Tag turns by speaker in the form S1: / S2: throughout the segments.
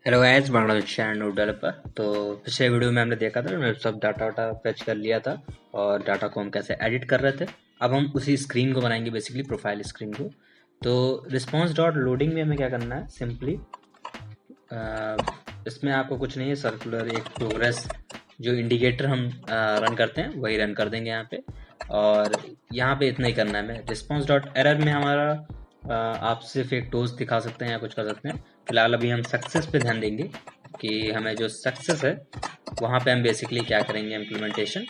S1: Hello guys, Bangla channel note developer. तो पिछले video में हमने देखा था, हमने सब डाटा वाटा फेच कर लिया था और डाटा को हम कैसे एडिट कर रहे थे। अब हम उसी स्क्रीन को बनाएंगे, बेसिकली प्रोफाइल स्क्रीन को। तो रिस्पॉन्स डॉट लोडिंग में हमें क्या करना है, सिंपली इसमें आपको कुछ नहीं है, सर्कुलर एक प्रोग्रेस जो इंडिकेटर हम रन करते हैं वही रन कर देंगे यहाँ पे। और यहाँ पे इतना ही करना है हमें। रिस्पॉन्स डॉट एरर में हमारा आप सिर्फ एक टोस्ट दिखा सकते हैं या कुछ कर सकते हैं। फिलहाल अभी हम सक्सेस पे ध्यान देंगे कि हमें जो सक्सेस है वहाँ पे हम बेसिकली क्या करेंगे, इम्प्लीमेंटेशन।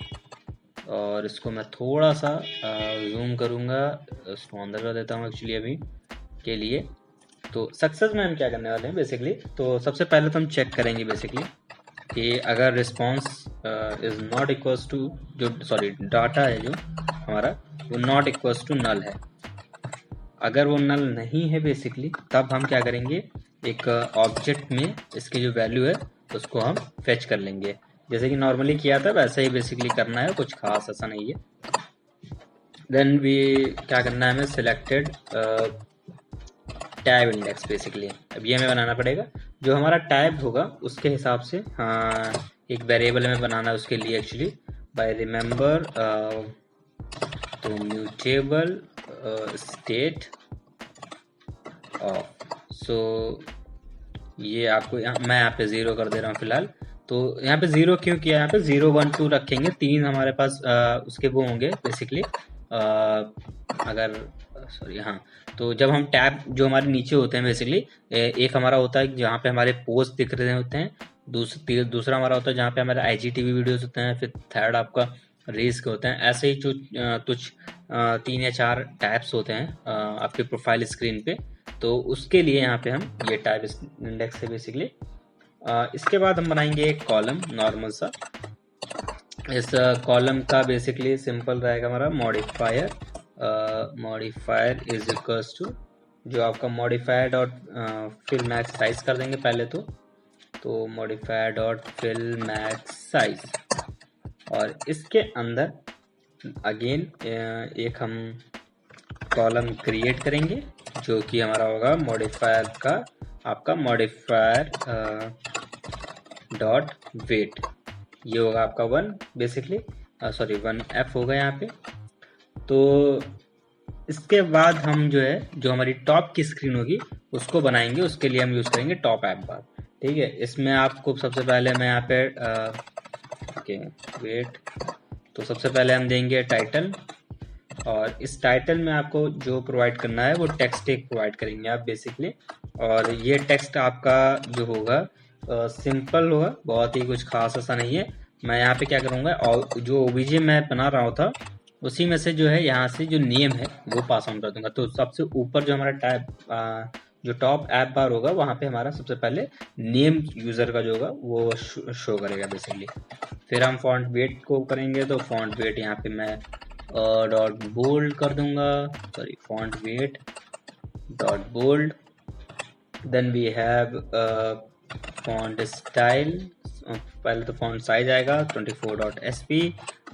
S1: और इसको मैं थोड़ा सा जूम करूँगा, इसको अंदर कर देता हूँ एक्चुअली अभी के लिए। तो सक्सेस में हम क्या करने वाले हैं बेसिकली, तो सबसे पहले तो हम चेक करेंगे बेसिकली कि अगर response is not equals to, जो सॉरी डाटा है जो हमारा वो नॉट इक्वल्स टू नल है। अगर वो नल नहीं है बेसिकली, तब हम क्या करेंगे, एक ऑब्जेक्ट में इसकी जो वैल्यू है उसको हम फेच कर लेंगे, जैसे कि नॉर्मली किया था वैसा ही बेसिकली करना है, कुछ खास ऐसा नहीं है। देन वी क्या करना है, हमें सिलेक्टेड टैब इंडेक्स बेसिकली अब ये हमें बनाना पड़ेगा। जो हमारा टैब होगा उसके हिसाब से एक वेरिएबल हमें बनाना है उसके लिए एक्चुअली, बाय रिमेंबर तो म्यूटेबल स्टेट ऑफ। सो ये आपको मैं यहाँ पे 0 कर दे रहा हूँ फिलहाल। तो यहाँ पे 0 क्यों किया, यहाँ पे 0 1 2 रखेंगे, 3 हमारे पास उसके वो होंगे बेसिकली। अगर सॉरी हाँ, तो जब हम टैब जो हमारे नीचे होते हैं बेसिकली, एक हमारा होता है जहाँ पे हमारे पोस्ट दिख रहे होते हैं, दूसरा हमारा होता है जहाँ पे हमारे IGTV वीडियोस होते हैं, फिर थर्ड आपका रील्स के होते हैं। ऐसे ही कुछ 3 या 4 टैब्स होते हैं आपके प्रोफाइल स्क्रीन पे। तो उसके लिए यहाँ पे हम ये टाइप इंडेक्स है बेसिकली। इसके बाद हम बनाएंगे एक कॉलम नॉर्मल सा। इस कॉलम का बेसिकली सिंपल रहेगा हमारा मॉडिफायर इज इक्वल्स टू जो आपका modifier dot fill max size कर देंगे पहले तो modifier dot fill max size. और इसके अंदर अगेन एक हम कॉलम क्रिएट करेंगे जो कि हमारा होगा मॉडिफायर का, आपका मॉडिफायर डॉट वेट। ये होगा आपका 1 बेसिकली, सॉरी 1F होगा यहाँ पे। तो इसके बाद हम जो है, जो हमारी टॉप की स्क्रीन होगी उसको बनाएंगे, उसके लिए हम यूज करेंगे टॉप ऐप बार। ठीक है, इसमें आपको सबसे पहले मैं यहाँ पे ओके वेट, तो सबसे पहले हम देंगे टाइटल। और इस टाइटल में आपको जो प्रोवाइड करना है वो टेक्स्ट एक प्रोवाइड करेंगे आप बेसिकली। और ये टेक्स्ट आपका जो होगा सिंपल होगा, बहुत ही कुछ खास ऐसा नहीं है। मैं यहाँ पे क्या करूँगा, और जो OBJ मैं बना रहा था उसी में से जो है यहाँ से जो नेम है वो पास ऑन कर दूंगा। तो सबसे ऊपर जो हमारा टैब जो टॉप ऐप बार होगा वहाँ पे हमारा सबसे पहले नेम यूजर का जो होगा वो शो करेगा बेसिकली। फिर हम फॉन्ट वेट को करेंगे, तो फॉन्ट वेट यहाँ पे मैं डॉट बोल्ड कर दूंगा, sorry font weight dot bold. Then we have font style, पहले तो फॉन्ट साइज आएगा 24.sp।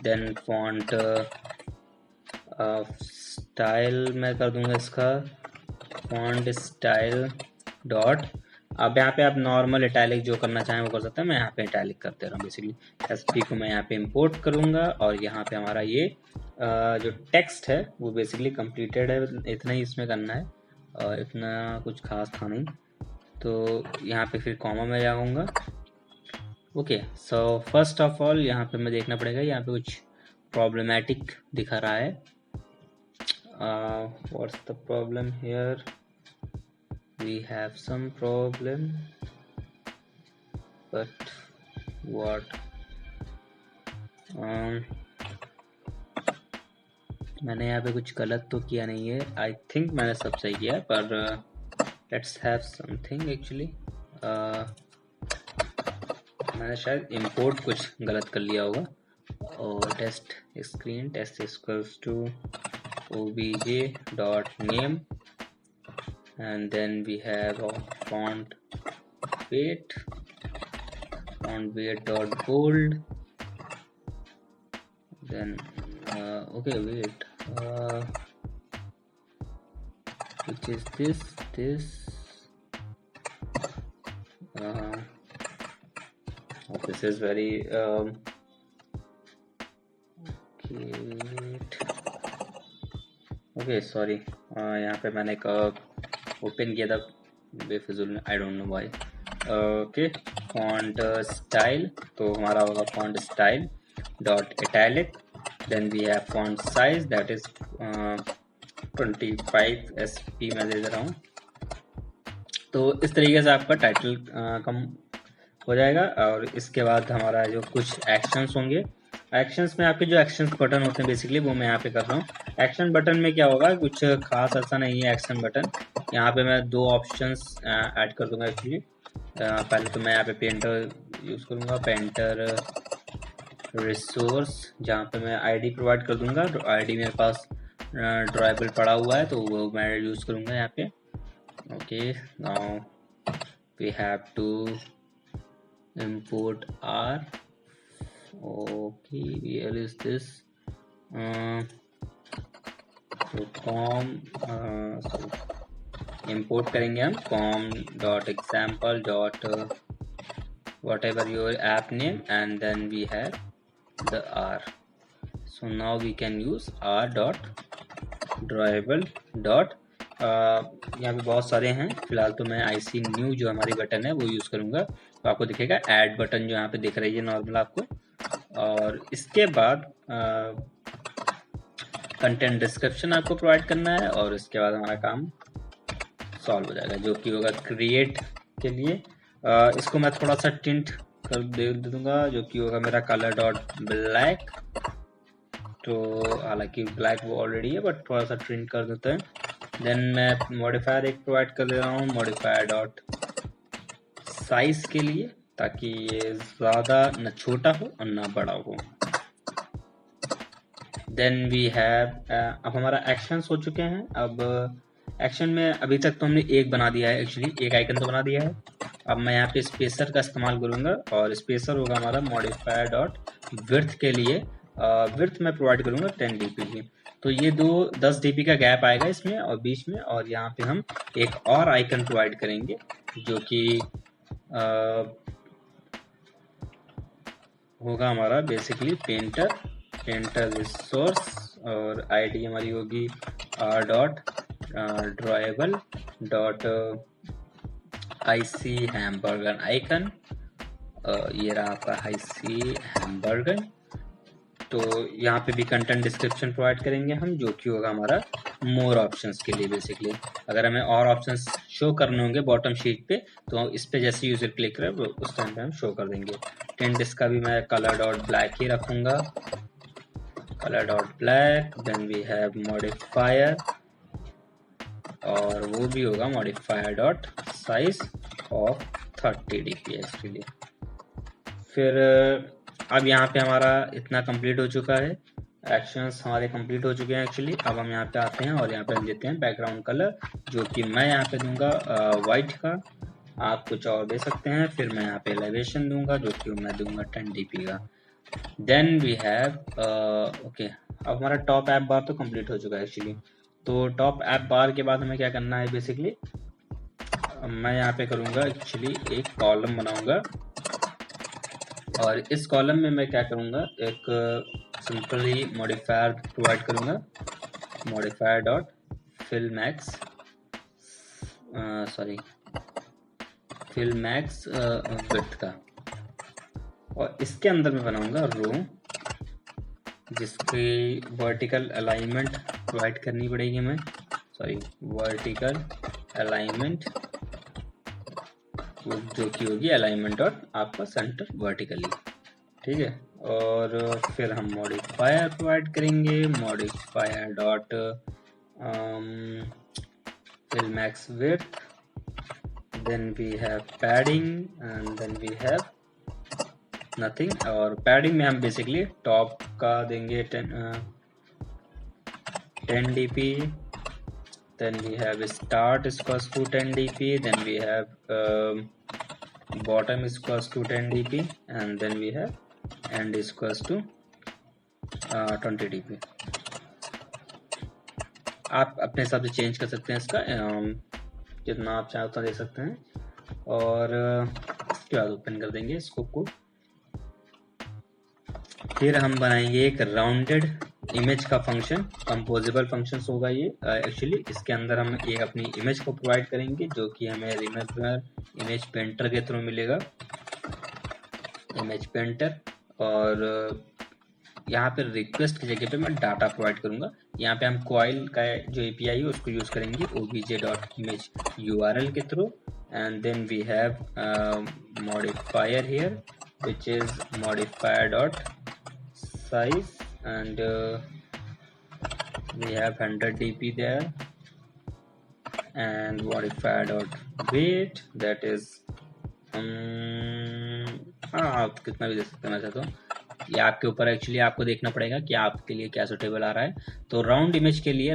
S1: देन फॉन्ट स्टाइल मैं कर दूंगा इसका फॉन्ट स्टाइल डॉट, अब यहाँ पे आप नॉर्मल इटैलिक जो करना चाहें वो कर सकते हैं, मैं यहाँ पे इटैलिक कर दे रहा हूँ बेसिकली। SP को मैं यहाँ पे इंपोर्ट करूँगा और यहाँ पे हमारा ये जो टेक्स्ट है वो बेसिकली कंप्लीटेड है, इतना ही इसमें करना है, इतना कुछ खास था नहीं। तो यहाँ पे फिर कॉमा में जाऊँगा। Okay, so first of all यहाँ पे मैं देखना पड़ेगा, यहाँ पे कुछ प्रॉब्लमेटिक दिखा रहा है। What's the problem here, we have some problem, but what मैंने यहाँ पे कुछ गलत तो किया नहीं है, आई थिंक मैंने सब सही किया है, पर लेट्स हैव समथिंग एक्चुअली मैंने शायद इंपोर्ट कुछ गलत कर लिया होगा। और test screen test equals to obj dot name and then we have a font weight dot bold. Then okay wait, which is this this is very okay sorry, यहाँ पे मैंने एक ओपन किया था बेफिजुल में, I don't know why. Okay, font style, तो हमारा होगा font style dot italic, then we have font size that is 25 SP मैं दे रहा हूँ। तो इस तरीके से आपका टाइटल कम हो जाएगा। और इसके बाद हमारा जो कुछ एक्शंस होंगे, एक्शंस में आपके जो एक्शंस बटन होते हैं बेसिकली वो मैं यहाँ पे कर रहा हूँ। एक्शन बटन में क्या होगा, कुछ खास ऐसा नहीं है एक्शन बटन। यहाँ पे मैं 2 ऑप्शंस ऐड कर दूंगा एक्चुअली। पहले तो मैं यहाँ पे पेंटर यूज़ करूँगा, पेंटर रिसोर्स, जहाँ पे मैं आईडी प्रोवाइड कर दूंगा। आईडी मेरे पास ड्राइबल पड़ा हुआ है तो वो मैं यूज़ करूँगा यहाँ पे। Okay, now we have to import R. Okay, where is this? तो com import करेंगे हम com dot example dot whatever your app name, and then we have the R. So now we can use R dot drawable dot यहाँ पे बहुत सारे हैं, फिलहाल तो मैं IC न्यू जो हमारी बटन है वो यूज़ करूँगा। तो आपको दिखेगा ऐड बटन जो यहाँ पे दिख रही है नॉर्मल आपको। और इसके बाद कंटेंट डिस्क्रिप्शन आपको प्रोवाइड करना है, और इसके बाद हमारा काम सॉल्व हो जाएगा, जो कि होगा क्रिएट के लिए। इसको मैं थोड़ा सा टिंट कर दे दूंगा, जो कि होगा मेरा कलर डॉट ब्लैक। तो हालांकि ब्लैक वो ऑलरेडी है, बट थोड़ा सा टिंट कर देते हैं। देन मैं मॉडिफायर एक प्रोवाइड कर दे रहा हूँ, मॉडिफायर डॉट साइज के लिए, ताकि ये ज़्यादा न छोटा हो और ना बड़ा हो। देन वी हैव, अब हमारा एक्शंस हो चुके हैं। अब एक्शन में अभी तक तो हमने एक बना दिया है, एक्चुअली एक आइकन तो बना दिया है। अब मैं यहाँ पे स्पेसर का इस्तेमाल करूँगा, और स्पेसर होगा हमारा मॉडिफायर डॉट विड्थ के लिए। विड्थ मैं प्रोवाइड करूँगा 10 dp की। तो ये 10 dp का गैप आएगा इसमें और बीच में, और यहाँ पे हम एक और आइकन प्रोवाइड करेंगे जो कि होगा हमारा बेसिकली पेंटर रिसोर्स, और आईडी हमारी होगी r dot drawable dot IC hamburger icon. ये रहा आपका IC हैमबर्गर। तो यहाँ पे भी कंटेंट डिस्क्रिप्शन प्रोवाइड करेंगे हम, जो कि होगा हमारा मोर ऑप्शंस के लिए। बेसिकली अगर हमें और ऑप्शंस शो करने होंगे बॉटम शीट पे, तो इस पे जैसे यूजर क्लिक करे उस टाइम पे हम शो कर देंगे। टेंट इसका भी मैं कलर डॉट ब्लैक ही रखूंगा, colour dot black. Then we have modifier, और वो भी होगा modifier dot size of 30 dps के लिए। फिर अब यहाँ पे हमारा इतना कंप्लीट हो चुका है, एक्शंस हमारे कंप्लीट हो चुके हैं एक्चुअली। अब हम यहाँ पे आते हैं और यहाँ पे हम देते हैं बैकग्राउंड कलर, जो कि मैं यहाँ पे दूंगा वाइट का, आप कुछ और दे सकते हैं। फिर मैं यहाँ पे एलिवेशन दूंगा, जो कि मैं दूंगा 10 dp का। देन वी हैव ओके, अब हमारा टॉप ऐप बार तो कंप्लीट हो चुका है एक्चुअली। तो टॉप ऐप बार के बाद हमें क्या करना है, बेसिकली मैं यहाँ पे करूँगा एक्चुअली एक कॉलम बनाऊंगा, और इस कॉलम में मैं क्या करूँगा, एक सिंपली मॉडिफायर प्रोवाइड करूँगा, modifier dot fill max width का, और इसके अंदर मैं बनाऊंगा रो, जिसकी वर्टिकल अलाइनमेंट प्रोवाइड करनी पड़ेगी हमें, वर्टिकल अलाइनमेंट, जो कि होगी अलाइनमेंट डॉट आपका सेंटर वर्टिकली, ठीक है। और फिर हम मॉडिफायर प्रोवाइड करेंगे, modifier dot fill max width, then we have padding, and then we have nothing. और पैडिंग में हम बेसिकली टॉप का देंगे 10 dp, then we have start is equals to 10 dp, then we have bottom is equals to 10 dp, and then we have end is equals to 20 dp। आप अपने हिसाब से change कर सकते हैं इसका, जितना आप चाहें उतना दे सकते हैं। और इसके बाद ओपन कर देंगे स्कोप को। फिर हम बनाएंगे एक राउंडेड इमेज का फंक्शन, कंपोजेबल फंक्शन होगा ये एक्चुअली। इसके अंदर हम एक अपनी इमेज को प्रोवाइड करेंगे जो कि हमें इमेज पेंटर के थ्रू मिलेगा, इमेज पेंटर। और यहाँ पे रिक्वेस्ट की जगह पे मैं डाटा प्रोवाइड करूंगा। यहाँ पे हम कॉइल का जो एपीआई है उसको यूज करेंगे obj.image URL के through. And then we have modifier here which is modifier.size and we have 100 dp there and modifier.weight that is आप कितना भी दे सकते हैं, मैं चाहता हूँ ये आपके ऊपर एक्चुअली आपको देखना पड़ेगा कि आपके लिए क्या सुटेबल आ रहा है। तो राउंडेड इमेज के लिए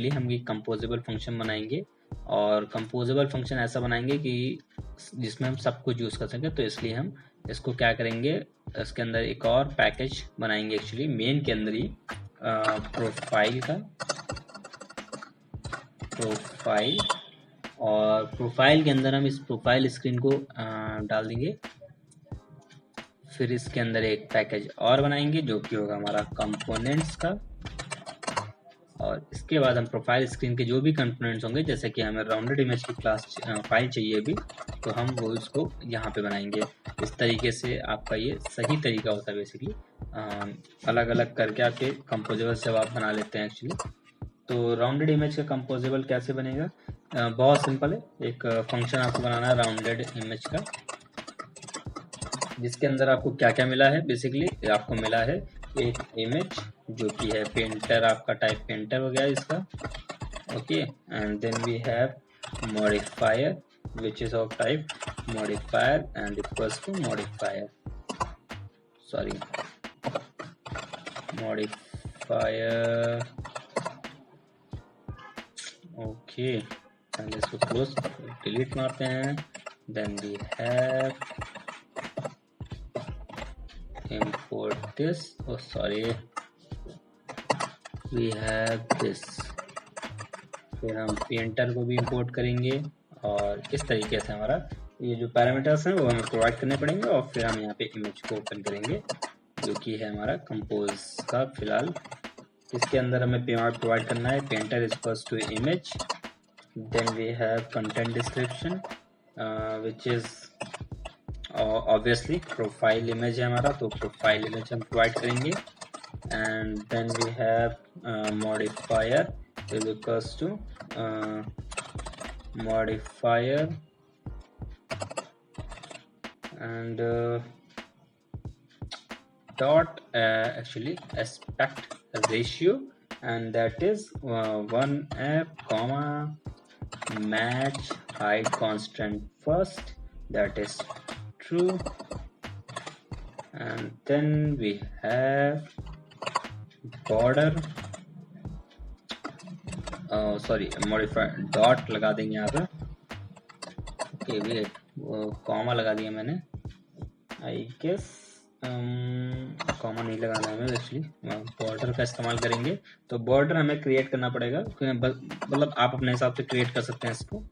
S1: हम एक कंपोजेबल फंक्शन बनाएंगे, और कंपोजेबल फंक्शन ऐसा बनाएंगे कि जिसमें हम सब कुछ यूज कर सकें। तो इसलिए हम इसको क्या करेंगे, इसके अंदर एक और पैकेज बनाएंगे एक्चुअली मेन के अंदर ही, प्रोफाइल का प्रोफाइल। और प्रोफाइल के अंदर हम इस प्रोफाइल स्क्रीन को डाल देंगे। फिर इसके अंदर एक पैकेज और बनाएंगे जो कि होगा हमारा कंपोनेंट्स का। और इसके बाद हम प्रोफाइल स्क्रीन के जो भी कंपोनेंट्स होंगे, जैसे कि हमें राउंडेड इमेज की क्लास फाइल चाहिए भी, तो हम वो इसको यहाँ पे बनाएंगे। इस तरीके से आपका ये सही तरीका होता है बेसिकली, अलग अलग करके आपके कंपोजेबल से आप बना लेते हैं एक्चुअली। तो राउंडेड इमेज का कंपोजेबल कैसे बनेगा, बहुत सिंपल है। एक फंक्शन आपको बनाना है राउंडेड इमेज का, जिसके अंदर आपको क्या क्या मिला है। बेसिकली आपको मिला है एक इमेज जो कि है पेंटर, आपका टाइप पेंटर हो गया इसका, okay. And then we have modifier which is of type modifier and equals to modifier, sorry modifier, okay. पहले इसको क्लोज डिलीट मारते हैं। Then we have import this, oh sorry we have this। फिर हम painter को भी import करेंगे, और इस तरीके से हमारा ये जो पैरामीटर्स हैं वो हमें प्रोवाइड करने पड़ेंगे। और फिर हम यहाँ पे इमेज को ओपन करेंगे जो कि है हमारा कंपोज का फिलहाल। इसके अंदर हमें प्रोवाइड करना है painter is equals to image. Then we have content description which is obviously profile image है हमारा, तो प्रोफाइल इमेज हम प्रोवाइड करेंगे। And then we have modifier is equals to modifier and dot actually aspect ratio, and that is 1f comma match height constant first, that is true. And then we have border, sorry modify dot लगा देंगे यहाँ पे, okay wait comma लगा दिया मैंने, I guess comma नहीं लगाना है हमें एक्चुअली, बॉर्डर का इस्तेमाल करेंगे। तो बॉर्डर हमें क्रिएट करना पड़ेगा, मतलब आप अपने हिसाब से क्रिएट कर सकते हैं इसको।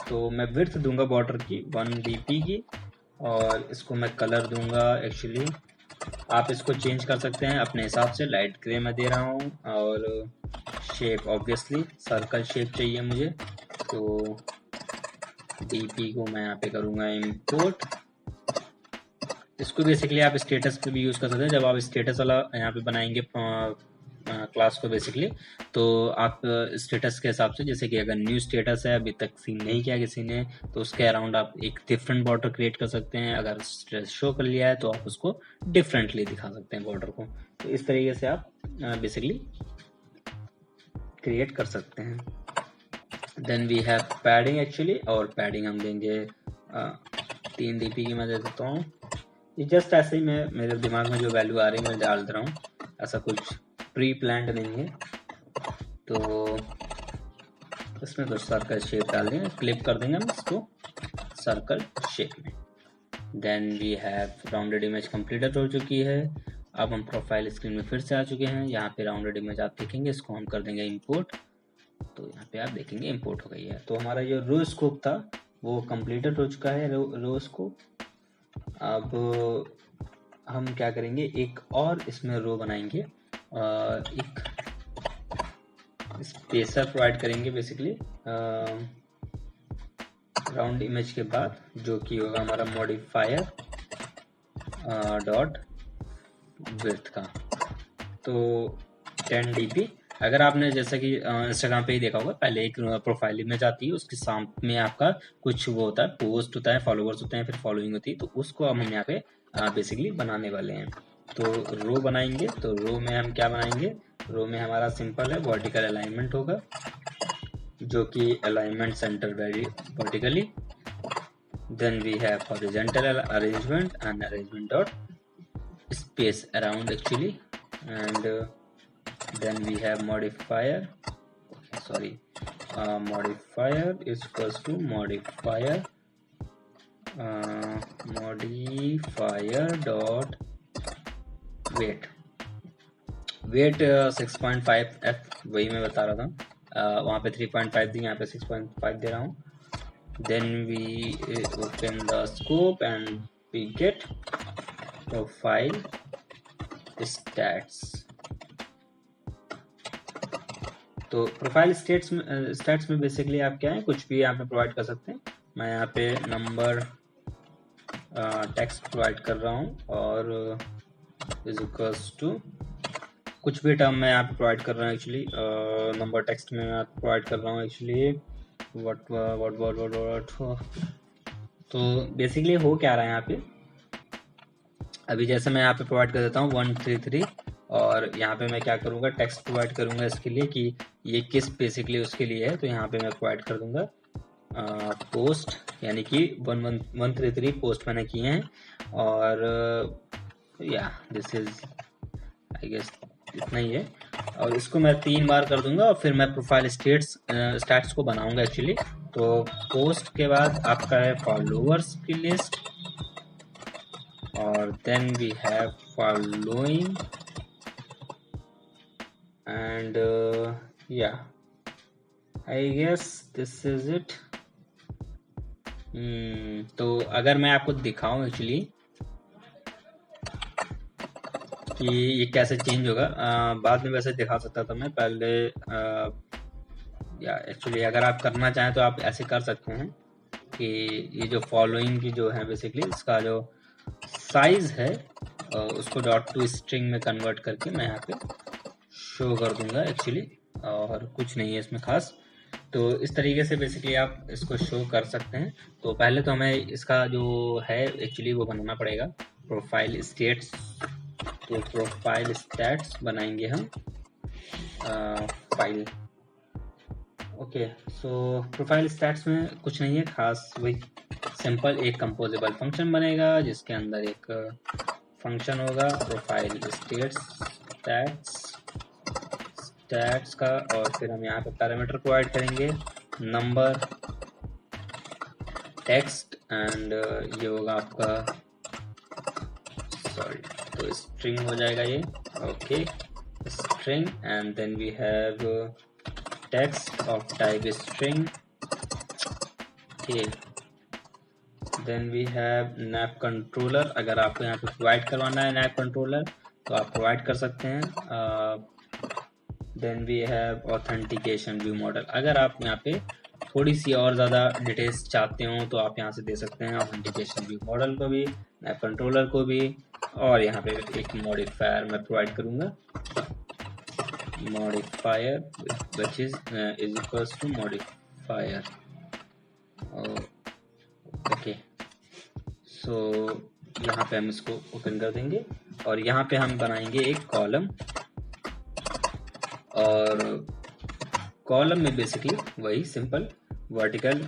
S1: तो मैं विड्थ दूंगा बॉर्डर की 1 dp की, और इसको मैं कलर दूंगा एक्चुअली, आप इसको चेंज कर सकते हैं अपने हिसाब से, लाइट ग्रे में दे रहा हूँ। और शेप ऑब्वियसली सर्कल शेप चाहिए मुझे, तो dp को मैं यहाँ पे करूँगा इंपोर्ट। इसको बेसिकली आप स्टेटस पे भी यूज कर सकते हैं, जब आप स्टेटस वाला यहाँ पे बनाएंगे क्लास को बेसिकली, तो आप स्टेटस के हिसाब से, जैसे कि अगर न्यू स्टेटस है अभी तक सीन नहीं किया किसी ने, तो उसके अराउंड आप एक डिफरेंट बॉर्डर क्रिएट कर सकते हैं। अगर शो कर लिया है तो आप उसको डिफरेंटली दिखा सकते हैं बॉर्डर को। तो इस तरीके से आप बेसिकली क्रिएट कर सकते हैं। Then we have padding actually, और पैडिंग हम देंगे 3 dp की मैं दे देता हूँ। ये जस्ट ऐसे ही मैं मेरे दिमाग में जो वैल्यू आ रही है मैं डाल दे रहा हूँ, ऐसा कुछ प्री प्लान्ड नहीं है। तो इसमें कुछ सर्कल शेप डाल देंगे, क्लिप कर देंगे हम इसको सर्कल शेप में। Then we have rounded image completed हो चुकी है। अब हम प्रोफाइल स्क्रीन में फिर से आ चुके हैं। यहाँ पे राउंडेड इमेज आप देखेंगे, इसको हम कर देंगे इंपोर्ट। तो यहाँ पे आप देखेंगे इंपोर्ट हो गई है। तो हमारा जो रो स्कोप था वो कंप्लीटेड हो चुका है, रो स्कोप। अब हम क्या करेंगे, एक और इसमें रो बनाएंगे, एक स्पेसर प्रोवाइड करेंगे बेसिकली राउंड इमेज के बाद, जो कि होगा हमारा मॉडिफायर डॉट विड्थ का, तो 10 dp। अगर आपने जैसा कि इंस्टाग्राम पे ही देखा होगा, पहले एक प्रोफाइल इमेज आती है, उसके सामने आपका कुछ वो होता है, पोस्ट होता है, फॉलोवर्स होते हैं, फिर फॉलोइंग होती है, तो उसको हम यहाँ पे बेसिकली बनाने वाले हैं। तो रो बनाएंगे, तो रो में हम क्या बनाएंगे, रो में हमारा सिंपल है, वर्टिकल अलाइनमेंट होगा, जो कि alignment centre vertically, then we have horizontal arrangement and arrangement dot space around actually, and then we have modifier modifier is equals to modifier dot weight 6.5 f, वही मैं बता रहा था, वहाँ पे 3.5 दी, यहाँ पे 6.5 दे रहा हूँ। Then we open the scope and we get profile stats। तो प्रोफाइल स्टैट्स में बेसिकली आप क्या है, कुछ भी यहाँ पे प्रोवाइड कर सकते हैं। मैं यहाँ पे नंबर टेक्स्ट प्रोवाइड कर रहा हूँ, और इज इक्वल्स टू कुछ भी टर्म मैं यहाँ पे प्रोवाइड कर रहा हूँ एक्चुअली, नंबर टेक्स्ट में मैं प्रोवाइड कर रहा हूँ एक्चुअली what। तो बेसिकली हो क्या रहा है यहाँ पे, अभी जैसे मैं यहाँ पे प्रोवाइड कर देता हूँ 133, और यहाँ पे मैं क्या करूँगा, टेक्स्ट प्रोवाइड करूँगा इसके लिए कि ये किस बेसिकली उसके लिए है। तो यहाँ पे मैं प्रोवाइड कर दूंगा पोस्ट, यानी कि 133 पोस्ट मैंने किए हैं, और या दिस इज आई गेस इतना ही है, और इसको मैं 3 बार कर दूंगा, और फिर मैं प्रोफाइल स्टैट्स को बनाऊंगा एक्चुअली। तो पोस्ट के बाद आपका है फॉलोअर्स की लिस्ट, और then we have following, and yeah I guess this is it. तो अगर मैं आपको दिखाऊं एक्चुअली कि ये कैसे चेंज होगा, बाद में वैसे दिखा सकता था मैं पहले, या एक्चुअली अगर आप करना चाहें तो आप ऐसे कर सकते हैं कि ये जो फॉलोइंग की जो है बेसिकली इसका जो साइज है उसको .to_string में कन्वर्ट करके मैं यहाँ पे शो कर दूंगा एक्चुअली, और कुछ नहीं है इसमें खास। तो इस तरीके से बेसिकली आप इसको शो कर सकते हैं। तो पहले तो हमें इसका जो है एक्चुअली वो बनाना पड़ेगा, प्रोफाइल स्टेट्स। तो प्रोफाइल स्टैट्स बनाएंगे हम फाइल। ओके, सो प्रोफाइल स्टैट्स में कुछ नहीं है खास, वही सिंपल एक कंपोजेबल फंक्शन बनेगा जिसके अंदर एक फंक्शन होगा प्रोफाइल स्टैट्स का, और फिर हम यहाँ पे पैरामीटर प्रोवाइड करेंगे नंबर टेक्स्ट, एंड ये होगा आपका तो स्ट्रिंग हो जाएगा ये, okay string, and then we have text of type string, okay then we have nav controller. अगर आपको यहाँ पे प्रोवाइड करवाना है नैप कंट्रोलर तो आप प्रोवाइड कर सकते हैं। Then we have authentication view model. अगर आप यहाँ पे थोड़ी सी और ज़्यादा डिटेल्स चाहते हो तो आप यहाँ से दे सकते हैं ऑथेंटिकेशन व्यू मॉडल को भी, नैप कंट्रोलर को भी, और यहाँ पे एक मॉडिफायर मैं प्रोवाइड करूँगा, modifier which is equals to modifier, okay. So यहाँ पे हम इसको ओपन कर देंगे, और यहाँ पे हम बनाएंगे एक कॉलम, और कॉलम में बेसिकली वही सिंपल वर्टिकल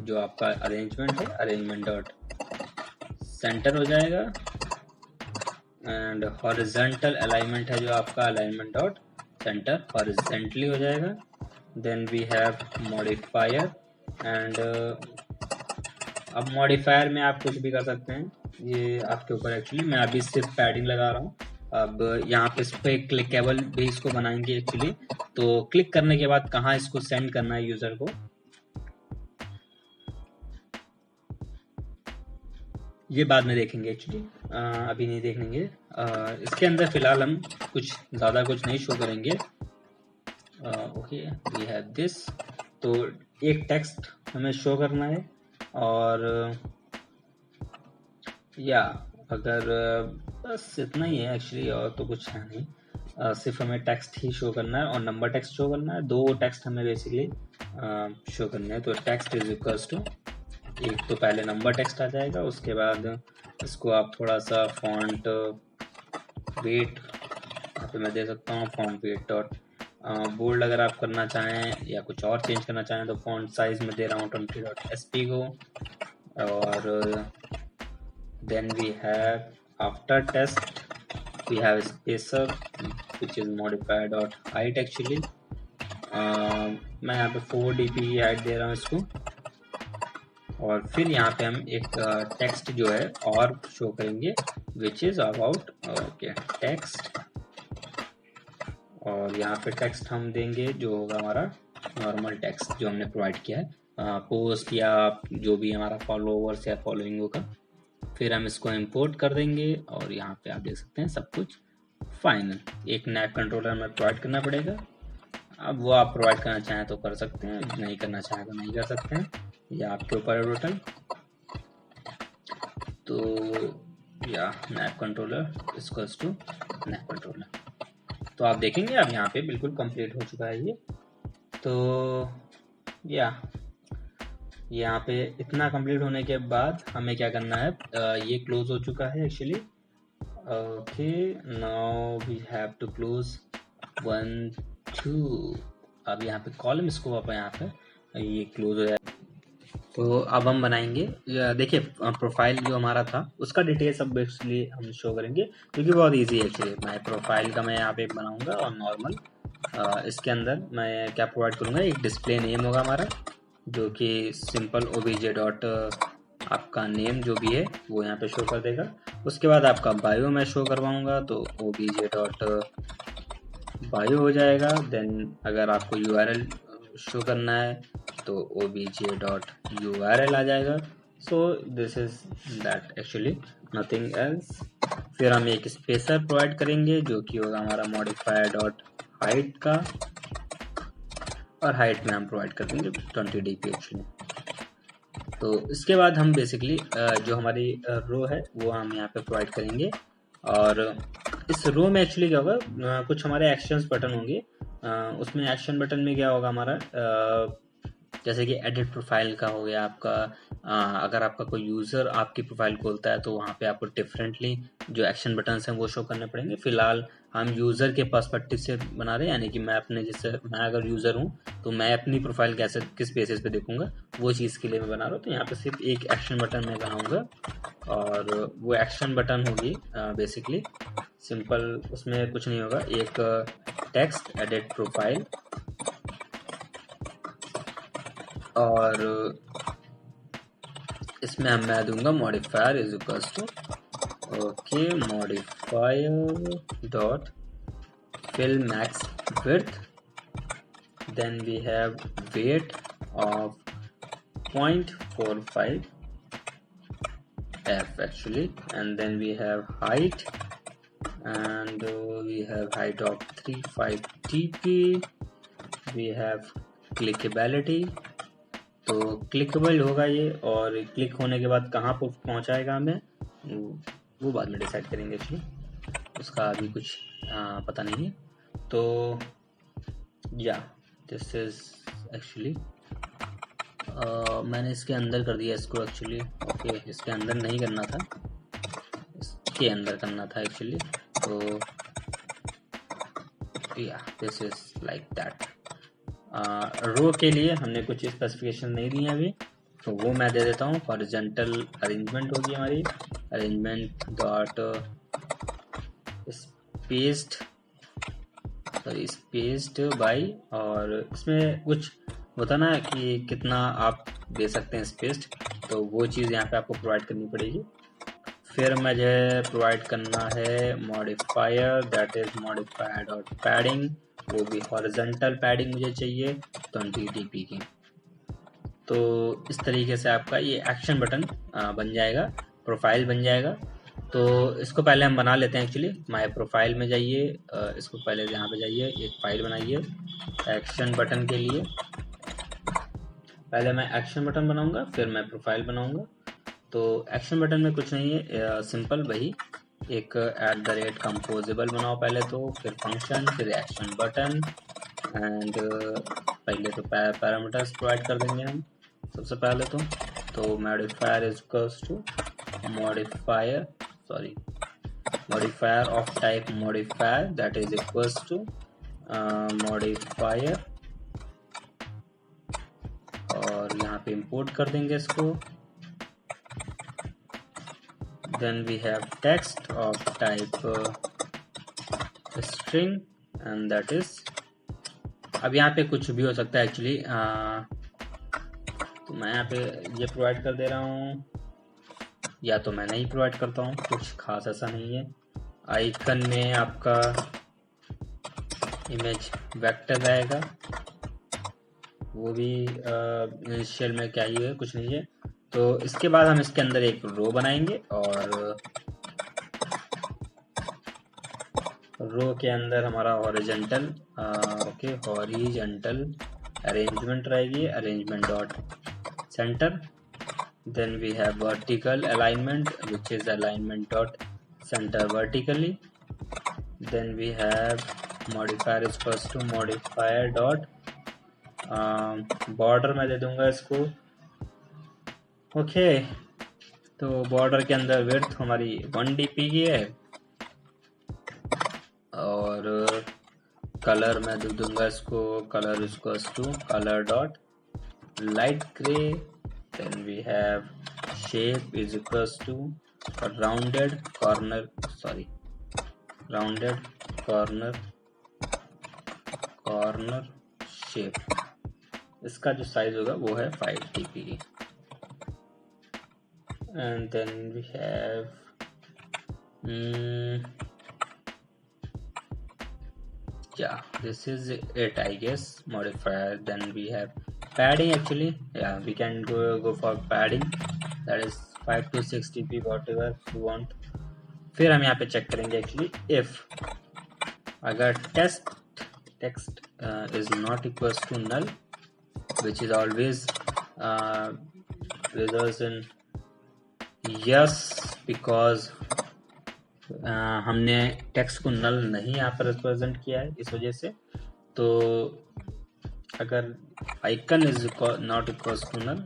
S1: जो आपका अरेंजमेंट है, अरेंजमेंट डॉट सेंटर हो जाएगा, एंड हॉरिजॉन्टल अलाइनमेंट है जो आपका अलाइनमेंट डॉट सेंटर हॉरिजॉन्टली हो जाएगा। Then we have modifier, and अब मॉडिफायर में आप कुछ भी कर सकते हैं, ये आपके ऊपर एक्चुअली। मैं अभी सिर्फ पैडिंग लगा रहा हूँ। अब यहाँ पे इस पे क्लिकेबल भी इसको बनाएंगे एक्चुअली। तो क्लिक करने के बाद कहाँ इसको सेंड करना है यूजर को, ये बाद में देखेंगे एक्चुअली, अभी नहीं देखेंगे। इसके अंदर फिलहाल हम कुछ ज़्यादा कुछ नहीं शो करेंगे। Okay, we have this. तो एक टेक्स्ट हमें शो करना है, और या अगर बस इतना ही है एक्चुअली, और तो कुछ है नहीं। सिर्फ हमें टेक्स्ट ही शो करना है और नंबर टेक्स्ट शो करना है। दो टेक्स्ट हमें बेसिकली शो करने हैं। तो टेक्स्ट इज इक्वल्स टू, एक तो पहले नंबर टेक्स्ट आ जाएगा, उसके बाद इसको आप थोड़ा सा फॉन्ट वेट यहाँ पे मैं दे सकता हूँ, फॉन्ट वेट डॉट बोल्ड अगर आप करना चाहें या कुछ और चेंज करना चाहें तो फॉन्ट साइज में दे रहा हूँ 20.sp को। और then we have after test we have spacer which is modify dot height actually. मैं यहाँ पे 4 dp की हाइट दे रहा हूँ इसको। और फिर यहाँ पे हम एक टेक्स्ट जो है और शो करेंगे which is about okay text. और यहाँ पे टेक्स्ट हम देंगे जो होगा हमारा नॉर्मल टेक्स्ट जो हमने प्रोवाइड किया है पोस्ट या जो भी हमारा फॉलोवर्स या फॉलोइंग होगा। फिर हम इसको इंपोर्ट कर देंगे और यहाँ पे आप देख सकते हैं सब कुछ फाइनल। एक नैप कंट्रोलर हमें प्रोवाइड करना पड़ेगा। अब वो आप प्रोवाइड करना चाहें तो कर सकते हैं, नहीं करना चाहें तो नहीं कर सकते हैं, ये आपके ऊपर है टोटल। तो या nav controller equals to nav controller. तो आप देखेंगे अब यहाँ पे बिल्कुल कंप्लीट हो चुका है ये। तो या यहाँ पे इतना कंप्लीट होने के बाद हमें क्या करना है, ये क्लोज हो चुका है actually. Okay, now we have to close 1 2। अब यहाँ पे कॉलम स्कोप है, यहाँ पे ये क्लोज हो जाए। तो अब हम बनाएंगे, देखिए प्रोफाइल जो हमारा था उसका डिटेल सब बेसिकली हम शो करेंगे क्योंकि बहुत इजी है एक्चुअली। मैं प्रोफाइल का मैं यहाँ पे बनाऊंगा और नॉर्मल इसके अंदर मैं क्या प्रोवाइड करूँगा, एक डिस्प्ले नेम होगा हमारा जो कि सिंपल obj डॉट आपका नेम जो भी है वो यहाँ पे शो कर देगा। उसके बाद आपका बायो मैं शो करवाऊँगा तो obj डॉट बायो हो जाएगा। देन अगर आपको URL शो करना है तो obj डॉट URL आ जाएगा। So this is that actually, nothing else. फिर हम एक स्पेसर प्रोवाइड करेंगे जो कि होगा हमारा मॉडिफायर डॉट हाइट का, और हाइट में हम प्रोवाइड कर देंगे 20 dp एक्चुअली। तो इसके बाद हम बेसिकली जो हमारी रो है वो हम यहाँ पे प्रोवाइड करेंगे। और इस रो में एक्चुअली क्या होगा, कुछ हमारे एक्शंस बटन होंगे। उसमें एक्शन बटन में क्या होगा हमारा, जैसे कि एडिट प्रोफाइल का हो गया आपका। अगर आपका कोई यूज़र आपकी प्रोफाइल खोलता है तो वहाँ पे आपको डिफरेंटली जो एक्शन बटन्स हैं वो शो करने पड़ेंगे। फिलहाल हम यूज़र के पर्सपेक्टिव से बना रहे हैं, यानी कि मैं अपने जैसे मैं अगर यूज़र हूँ तो मैं अपनी प्रोफाइल कैसे किस बेसिस पे देखूंगा वो चीज़ के लिए मैं बना रहा हूँ। तो यहाँ पे सिर्फ एक एक्शन बटन मैं बनाऊँगा और वो एक्शन बटन होगी बेसिकली सिंपल, उसमें कुछ नहीं होगा, एक टेक्स्ट एडिट प्रोफाइल और इसमें हम मैं दूंगा modifier is equals to okay modifier dot fill max width, then we have weight of 0.45 f actually, and then we have height, and we have height of 35 dp, we have clickability। तो clickable होगा ये, और click होने के बाद कहाँ पर पहुँचाएगा हमें वो बाद में डिसाइड करेंगे एक्चुअली, उसका अभी कुछ पता नहीं है। तो या दिस इज एक्चुअली मैंने इसके अंदर कर दिया इसको एक्चुअली। ओके, इसके अंदर नहीं करना था, इसके अंदर करना था एक्चुअली। तो या दिस इज लाइक दैट। रो के लिए हमने कुछ स्पेसिफिकेशन नहीं दी है अभी, तो वो मैं दे देता हूँ। हॉरिजॉन्टल अरेंजमेंट होगी हमारी, अरेंजमेंट डॉट स्पेस्ड बाई, और इसमें कुछ होता ना कि कितना आप दे सकते हैं स्पेस्ड, तो वो चीज़ यहाँ पे आपको प्रोवाइड करनी पड़ेगी। फिर मुझे प्रोवाइड करना है modifier that is modifier dot padding, वो भी हॉरिजॉन्टल पैडिंग मुझे चाहिए 20 dp की। तो इस तरीके से आपका ये एक्शन बटन बन जाएगा। प्रोफाइल बन जाएगा। तो इसको पहले हम बना लेते हैं। एक्चुअली माय प्रोफाइल में जाइए, इसको पहले यहाँ पे जाइए, एक फाइल बनाइए एक्शन बटन के लिए। पहले मैं एक्शन बटन बनाऊंगा, फिर मैं प्रोफाइल बनाऊंगा। तो एक्शन बटन में कुछ नहीं है, सिंपल वही एक @composable बनाओ पहले, तो फिर फंक्शन, फिर एक्शन बटन एंड पहले तो पैरामीटर्स प्रोवाइड कर देंगे हम सबसे पहले। तो modifier is equals to modifier of type modifier, that is equals to modifier, और यहाँ पे इंपोर्ट कर देंगे इसको। Then we have text of type string and that is, अब यहाँ पे कुछ भी हो सकता है एक्चुअली, तो मैं यहाँ पे ये प्रोवाइड कर दे रहा हूँ, या तो मैं नहीं प्रोवाइड करता हूँ, कुछ खास ऐसा नहीं है। आइकन में आपका इमेज वेक्टर रहेगा, वो भी इनिशियल में क्या ही है, कुछ नहीं है। तो इसके बाद हम इसके अंदर एक रो बनाएंगे, और रो के अंदर हमारा हॉरिजॉन्टल अरेंजमेंट रहेगी, arrangement dot centre. Then we have vertical alignment, which is alignment dot center vertically. Then we have modifier is equals to modifier dot border मैं दे दूंगा इसको। ओके, तो बॉर्डर के अंदर विड्थ हमारी 1 dp की है, और कलर मैं दे दूंगा इसको, colour is equals to color dot light gray। Then we have shape is equals to rounded corner shape। इसका जो साइज होगा वो है 5 dp। and then we have this is it, I guess, modifier। then we have padding, actually we can go for padding, that is 5 to 6 dp whatever you want। फिर हम यहाँ पे check करेंगे एक्चुअली इफ अगर text is not equals to null, which is always results in yes, because हमने text को नल नहीं यहाँ पर रिप्रेजेंट किया है, इस वजह से। तो अगर icon is not equals to null,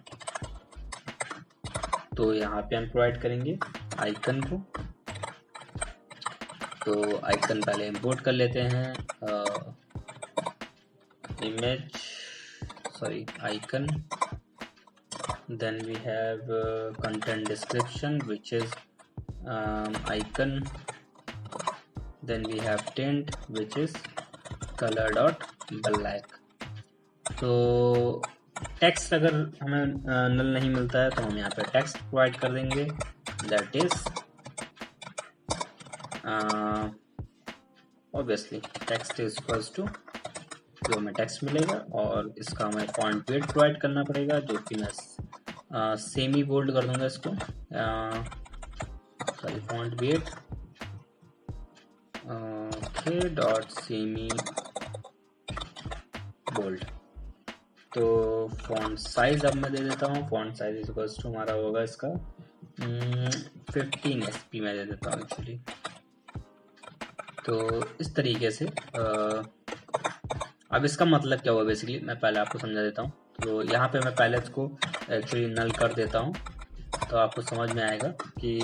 S1: तो यहाँ पे हम प्रोवाइड करेंगे आइकन को। तो आइकन पहले इंपोर्ट कर लेते हैं, icon. then we have content description, which is icon। then we have tint, which is color dot black। तो टेक्स्ट अगर हमें नल नहीं मिलता है तो हम यहाँ पे टेक्स्ट प्रोवाइड कर देंगे, that is obviously text is equals to जो हमें टेक्स्ट मिलेगा, और इसका हमें फॉन्ट वेट प्रोवाइड करना पड़ेगा, जो कि मैं सेमी बोल्ड कर दूंगा इसको, font weight okay dot semi bold. तो फॉन्ट साइज अब मैं दे देता हूँ, font size is equals to हमारा होगा इसका 15 SP में दे देता हूँ एक्चुअली। तो इस तरीके से अब इसका मतलब क्या हुआ बेसिकली मैं पहले आपको समझा देता हूँ। तो यहाँ पे मैं पहले इसको एक्चुअली नल कर देता हूँ, तो आपको समझ में आएगा कि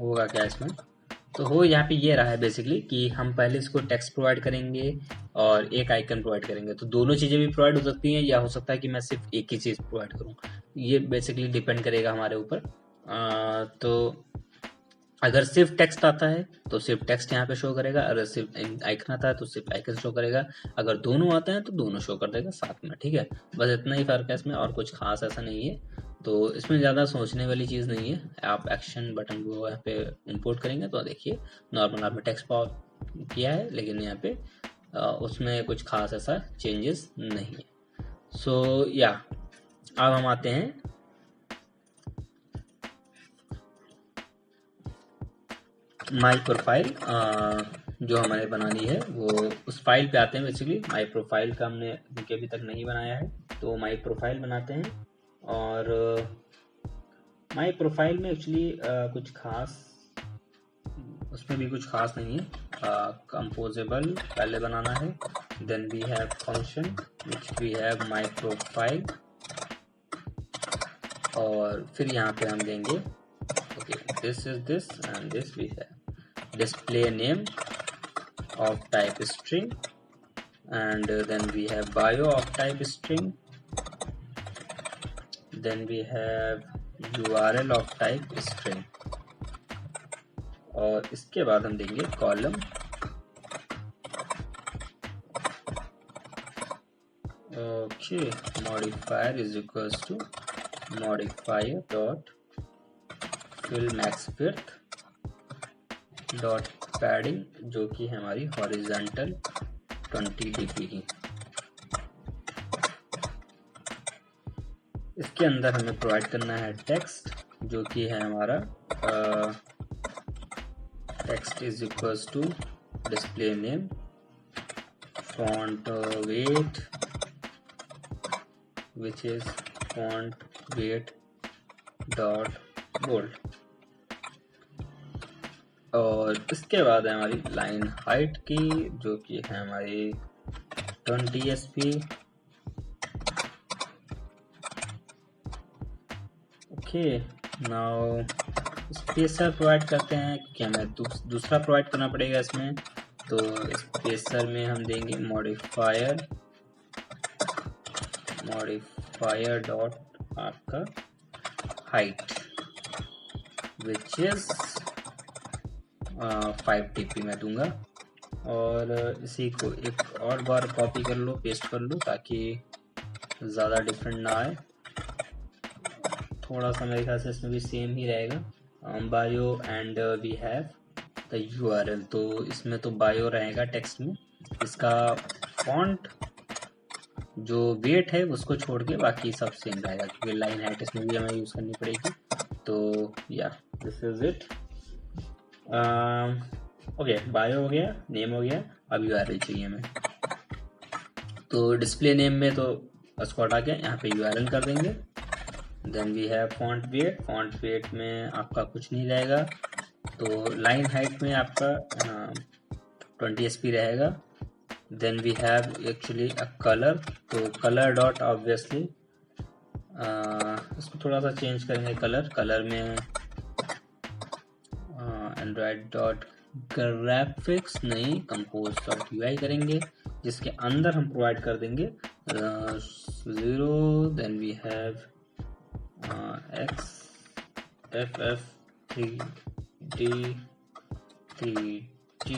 S1: होगा क्या इसमें। तो हो यहाँ पे ये रहा है बेसिकली कि हम पहले इसको टेक्स्ट प्रोवाइड करेंगे और एक आइकन प्रोवाइड करेंगे। तो दोनों चीज़ें भी प्रोवाइड हो सकती हैं, या हो सकता है कि मैं सिर्फ एक ही चीज़ प्रोवाइड करूँ, ये बेसिकली डिपेंड करेगा हमारे ऊपर। तो अगर सिर्फ टेक्स्ट आता है तो सिर्फ टेक्स्ट यहाँ पे शो करेगा, अगर सिर्फ आइकन आता है तो सिर्फ आइकन शो करेगा, अगर दोनों आते हैं तो दोनों शो कर देगा साथ में, ठीक है। बस इतना ही फर्क है इसमें, और कुछ खास ऐसा नहीं है। तो इसमें ज़्यादा सोचने वाली चीज़ नहीं है। आप एक्शन बटन को यहाँ पे इंपोर्ट करेंगे तो देखिए नॉर्मल आपने टेक्स्ट किया है, लेकिन यहाँ पे उसमें कुछ खास ऐसा चेंजेस नहीं है। सो या अब हम आते हैं माई प्रोफाइल जो हमारे बनानी है वो उस फाइल पे आते हैं। बेसिकली माई प्रोफाइल का हमने क्योंकि अभी तक नहीं बनाया है तो माई प्रोफाइल बनाते हैं। और माई प्रोफाइल में एक्चुअली कुछ खास, उसमें भी कुछ खास नहीं है। कंपोजेबल पहले बनाना है, then we have function which we have my profile, और फिर यहाँ पे हम देंगे okay this is this and this we have display name of type string, and then we have bio of type string, then we have URL of type string, और इसके बाद हम देंगे column okay modifier is equals to modifier dot fill max width dot padding, जो कि है हमारी horizontal 20 dp की। इसके अंदर हमें प्रोवाइड करना है टेक्स्ट, जो कि है हमारा text is equals to display name font weight which is font weight dot bold, और इसके बाद है हमारी लाइन हाइट की, जो कि है हमारी 20 SP। Okay now spacer provide करते हैं क्योंकि हमें दूसरा प्रोवाइड करना पड़ेगा इसमें। तो स्पेसर में हम देंगे मॉडिफायर डॉट आपका हाइट विच इज 5 dp में दूंगा, और इसी को एक और बार कॉपी कर लो, पेस्ट कर लो, ताकि ज़्यादा डिफरेंट ना आए। थोड़ा सा मेरे ख्याल से इसमें भी सेम ही रहेगा। Bio and we have the URL, तो इसमें तो बायो रहेगा टेक्स्ट में, इसका फॉन्ट जो वेट है उसको छोड़ के बाकी सब सेम रहेगा, क्योंकि लाइन हाइट इसमें भी हमें यूज़ करनी पड़ेगी। तो या this is it. Okay bio हो गया, नेम हो गया, अब URL चाहिए हमें। तो डिस्प्ले नेम में तो उसको हटा के यहाँ पे URL कर देंगे। Then we have font weight में आपका कुछ नहीं रहेगा, तो लाइन हाइट में आपका 20 SP रहेगा। Then we have actually a color, तो कलर डॉट ऑब्वियसली इसको थोड़ा सा चेंज करेंगे। कलर में एंड्रॉयड डॉट ग्राफिक्स नहीं कंपोज डॉट UI करेंगे, जिसके अंदर हम प्रोवाइड कर देंगे 0, then we have X FF 3D 3D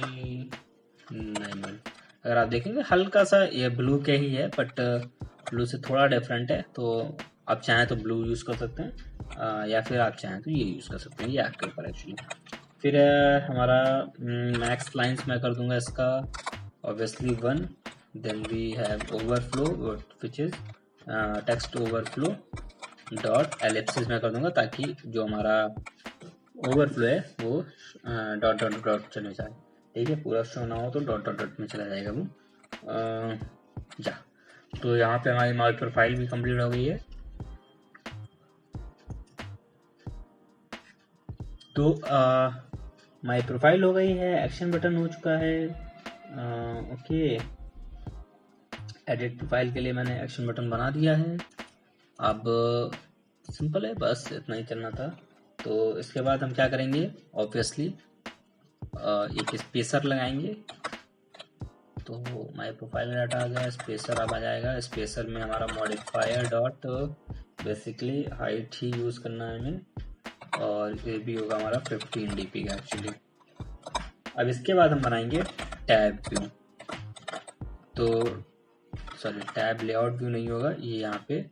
S1: 9। अगर आप देखेंगे हल्का सा ये ब्लू के ही है, बट ब्लू से थोड़ा डिफरेंट है, तो आप चाहें तो ब्लू यूज़ कर सकते हैं, या फिर आप चाहें तो ये यूज़ कर सकते हैं, ये आपके ऊपर एक्चुअली। फिर हमारा मैक्स लाइंस मैं कर दूंगा इसका obviously 1। Then we have overflow which is text overflow dot ellipsis में कर दूंगा, ताकि जो हमारा ओवरफ्लो है वो डॉट डॉट डॉट चले जाए। ठीक है, पूरा शो ना हो तो डॉट डॉट डॉट में चला जाएगा वो। जा तो यहाँ पे हमारी माई प्रोफाइल भी कंप्लीट हो गई है। तो माई प्रोफाइल हो गई है, एक्शन बटन हो चुका है। ओके एडिट प्रोफाइल के लिए मैंने एक्शन बटन बना दिया है। अब सिंपल है, बस इतना ही करना था। तो इसके बाद हम क्या करेंगे, ऑब्वियसली एक स्पेसर लगाएंगे। तो माई प्रोफाइल डाटा आ गया, स्पेसर अब आ जाएगा। स्पेसर में हमारा मॉडिफायर डॉट बेसिकली हाइट ही यूज़ करना है हमें, और ये भी होगा हमारा 15 dp का एक्चुअली। अब इसके बाद हम बनाएंगे टैब व्यू। तो सॉरी टैब लेआउट व्यू नहीं होगा, ये यहाँ पे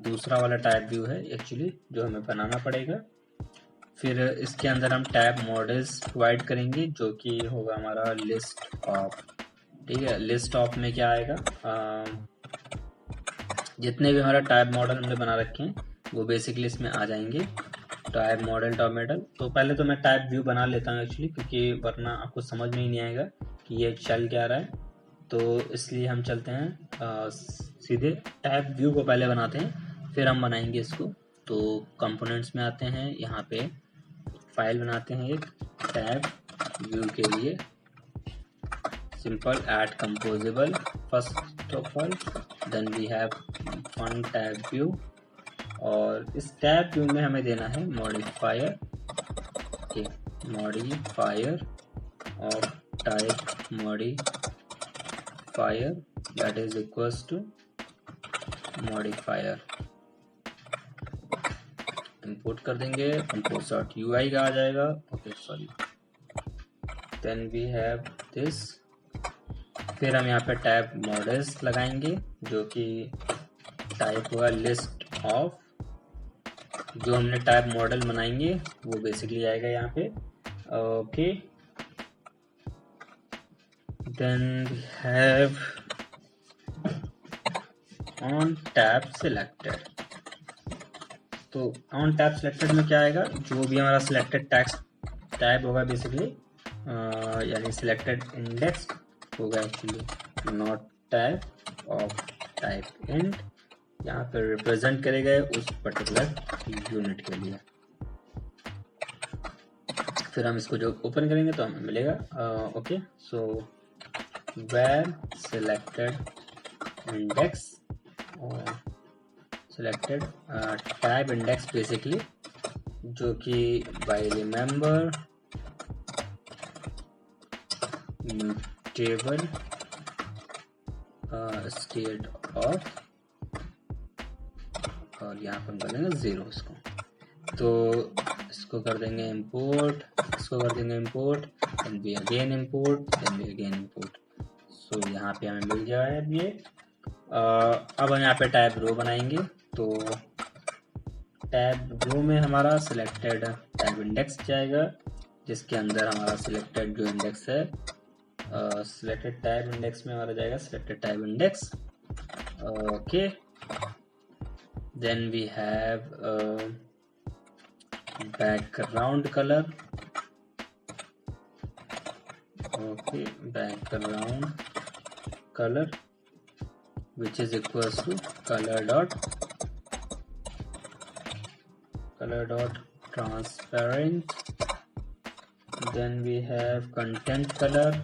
S1: दूसरा वाला टैब व्यू है एक्चुअली, जो हमें बनाना पड़ेगा। फिर इसके अंदर हम टैब मॉडल्स प्रोवाइड करेंगे, जो कि होगा हमारा लिस्ट ऑफ। ठीक है, लिस्ट ऑफ में क्या आएगा, जितने भी हमारा टैब मॉडल हमने बना रखे हैं वो बेसिकली इसमें आ जाएंगे। Type model top metal. तो पहले तो मैं टाइप व्यू बना लेता हूँ एक्चुअली, क्योंकि वरना आपको समझ में ही नहीं आएगा कि ये चल क्या रहा है। तो इसलिए हम चलते हैं सीधे टाइप व्यू को पहले बनाते हैं, फिर हम बनाएंगे इसको। तो कंपोनेंट्स में आते हैं, यहाँ पे फाइल बनाते हैं एक टाइप व्यू के लिए, simple add composable first of all, then we have one type view, और इस टैब व्यू में हमें देना है modifier, okay, modifier of type modifier that is equals to modifier. Import कर देंगे, import.ui का आ जाएगा, okay sorry, then we have this. फिर हम यहाँ पे टाइप मॉडल्स लगाएंगे, जो कि टाइप होगा लिस्ट ऑफ, जो हमने टाइप मॉडल बनाएंगे वो बेसिकली आएगा यहाँ पे, okay. Then we have on tab selected. तो ऑन टैब सिलेक्टेड में क्या आएगा, जो भी हमारा सिलेक्टेड टैब होगा बेसिकली, यानी सिलेक्टेड इंडेक्स होगा actually, not tab of type int, यहाँ पे रिप्रेजेंट करेगा उस पर्टिकुलर यूनिट के लिए। फिर हम इसको जो ओपन करेंगे तो हमें मिलेगा, okay, so where selected index, selected tab index basically, जो कि by remember mutable state of, और यहाँ पर हम कर देंगे 0 इसको। तो इसको कर देंगे इंपोर्ट, इसको कर देंगे इंपोर्ट, देन भी अगेन इंपोर्ट, देन भी अगेन इंपोर्ट। सो यहाँ पे हमें मिल गया है ये। अब हम यहाँ पे टैब रो बनाएंगे। तो टैब रो में हमारा सिलेक्टेड टैब इंडेक्स जाएगा, जिसके अंदर हमारा सिलेक्टेड जो इंडेक्स है, सिलेक्टेड टैब इंडेक्स में हमारा जाएगा selected tab index, okay. Then we have background color, okay, background color which is equals to color dot transparent. Then we have content color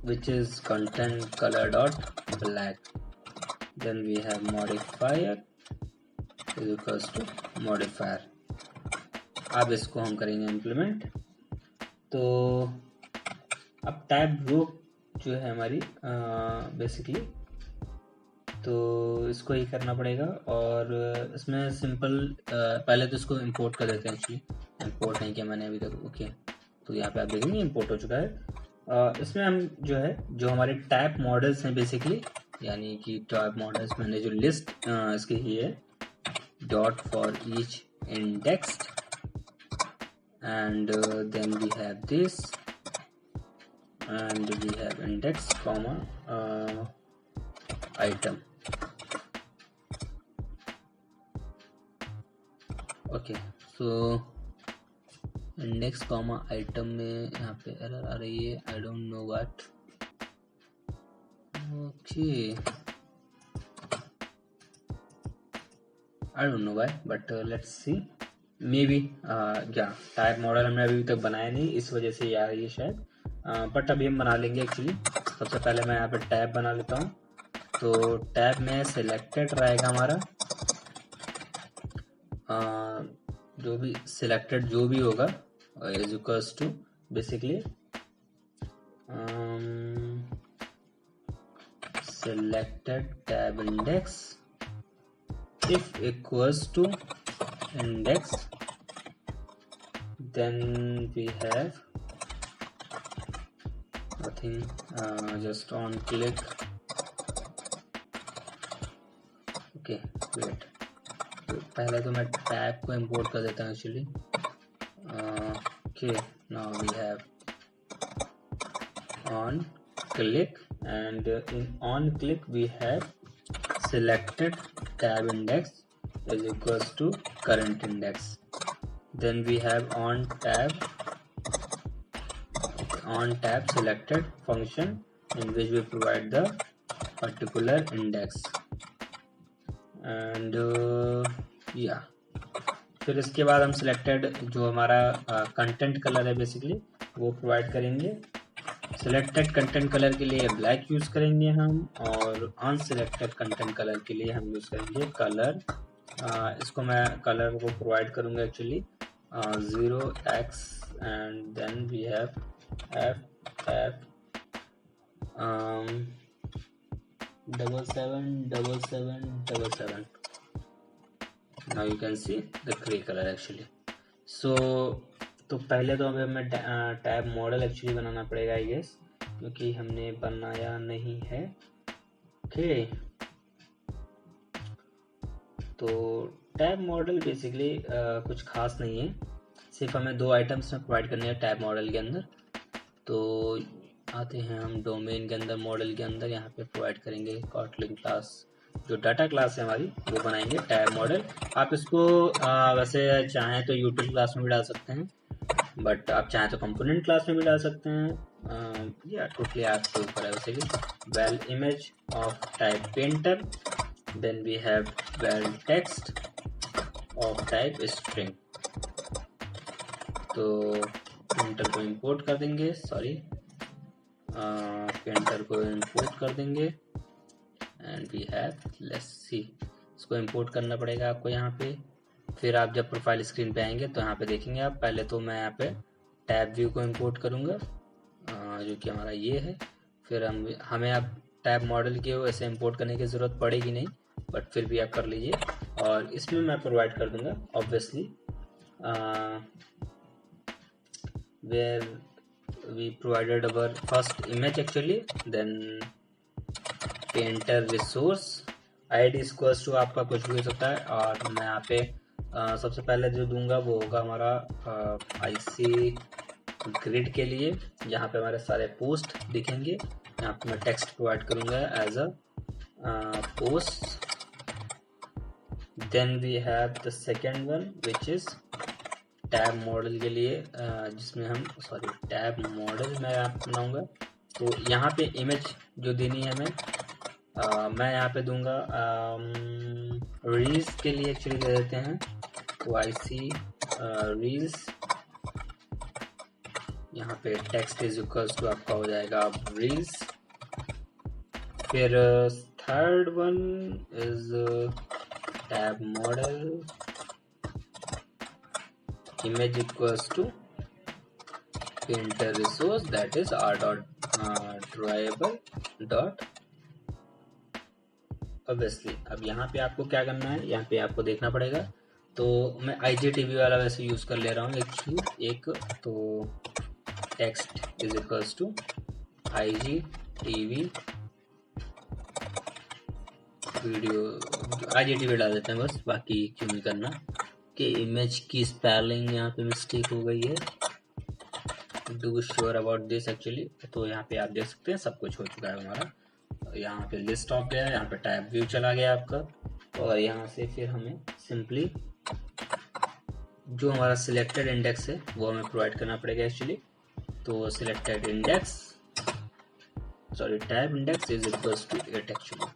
S1: which is content color dot black. Then we have modifier is equals to modifier। अब इसको हम करेंगे implement. तो अब type रो जो है हमारी basically, तो इसको ही करना पड़ेगा, और इसमें सिंपल पहले तो इसको इंपोर्ट कर देते हैं। एक्चुअली इंपोर्ट नहीं किया मैंने अभी तक, ओके। तो यहाँ पे आप देखेंगे इंपोर्ट हो चुका है। इसमें हम जो है, जो हमारे टाइप मॉडल्स हैं बेसिकली, यानी कि टाइप मॉडल्स मैंने जो लिस्ट इसकी ही है, dot for each index, and then we have this, and we have index comma item, okay. So index comma item में यहाँ पे एरर आ रही है, I don't know what, okay, I don't know why, but let's see, maybe yeah, type model हमने अभी तक बनाया नहीं, इस वजह से ये आ रही है शायद, बट अभी हम बना लेंगे एक्चुअली। सबसे पहले मैं यहाँ पे टैब बना लेता हूँ। तो टैब में सिलेक्टेड रहेगा हमारा, जो भी सिलेक्टेड जो भी होगा is equals to basically selected tab index if equals to index, then we have nothing, just on click, okay, wait, तो पहले तो मैं टैब को इंपोर्ट कर देता हूँ actually, okay, now we have on click, and in on click we have selected tab index is equals to current index. Then we have on tab selected function in which we provide the particular index and फिर इसके बाद हम selected जो हमारा content colour है basically वो provide करेंगे। Selected content colour के लिए ब्लैक यूज करेंगे हम, और अनसिलेक्टेड कंटेंट कलर के लिए हम यूज करेंगे कलर। इसको मैं कलर को प्रोवाइड करूंगा actually 0x and then we have F 777777. Now you can see the gray color actually. So तो पहले तो हमें टैब मॉडल एक्चुअली बनाना पड़ेगा आई गेस, क्योंकि हमने बनाया नहीं है। ओके तो टैब मॉडल बेसिकली कुछ खास नहीं है, सिर्फ हमें 2 आइटम्स में प्रोवाइड करने हैं टैब मॉडल के अंदर। तो आते हैं हम डोमेन के अंदर, मॉडल के अंदर यहाँ पे प्रोवाइड करेंगे कॉटलिन क्लास, जो डाटा क्लास है हमारी वो बनाएंगे टैब मॉडल। आप इसको वैसे चाहें तो यूटिल क्लास में भी डाल सकते हैं, बट आप चाहें तो कंपोनेंट क्लास में भी डाल सकते हैं, या टोटली आपके ऊपर है। वैसे well image of type painter, then we have well text of type string. तो पेंटर को इंपोर्ट कर देंगे, पेंटर को इंपोर्ट कर देंगे and we have let's see, इसको इंपोर्ट करना पड़ेगा आपको यहाँ पे। फिर आप जब प्रोफाइल स्क्रीन पे आएंगे तो यहाँ पे देखेंगे आप, पहले तो मैं यहाँ पे टैब व्यू को इंपोर्ट करूँगा जो कि हमारा ये है। फिर हमें अब टैब मॉडल के वैसे इंपोर्ट करने की ज़रूरत पड़ेगी नहीं, बट फिर भी आप कर लीजिए। और इसमें मैं प्रोवाइड कर दूंगा obviously where we provided our first image actually, then painter resource id equals to आपका कुछ भी हो सकता है। और मैं यहाँ पे सबसे पहले जो दूंगा वो होगा हमारा IC ग्रिड के लिए, यहाँ पे हमारे सारे पोस्ट दिखेंगे। यहाँ पे मैं टेक्स्ट प्रोवाइड करूंगा as a post. Then we have the second one which is tab model के लिए, जिसमें हम टैब मॉडल मैं आप बनाऊंगा। तो यहाँ पे इमेज जो देनी है हमें, मैं यहाँ पे दूंगा रील्स के लिए एक्चुअली दे देते हैं। तो IC रील्स, यहाँ पे टेक्स्ट इज इक्वल्स टू आपका हो जाएगा रील्स। फिर third one is tab model image equals to painter resource that is r.drawable dot obviously। अब यहाँ पे आपको क्या करना है, यहाँ पे आपको देखना पड़ेगा। तो मैं IGTV वाला वैसे यूज कर ले रहा हूँ एक तो text is equals to IGTV video, IGTV डाल देते हैं बस, बाकी क्यों नहीं करना कि इमेज की स्पेलिंग यहाँ पे मिस्टेक हो गई है। Do sure about this actually. तो यहाँ पे आप देख सकते हैं सब कुछ हो चुका है हमारा। यहाँ पे लिस्ट ऑफ गया, यहाँ पे टैब व्यू चला गया आपका, और यहाँ से फिर हमें सिंपली जो हमारा सिलेक्टेड इंडेक्स है वो हमें प्रोवाइड करना पड़ेगा एक्चुअली। तो selected index tab index is equals to 8 actually.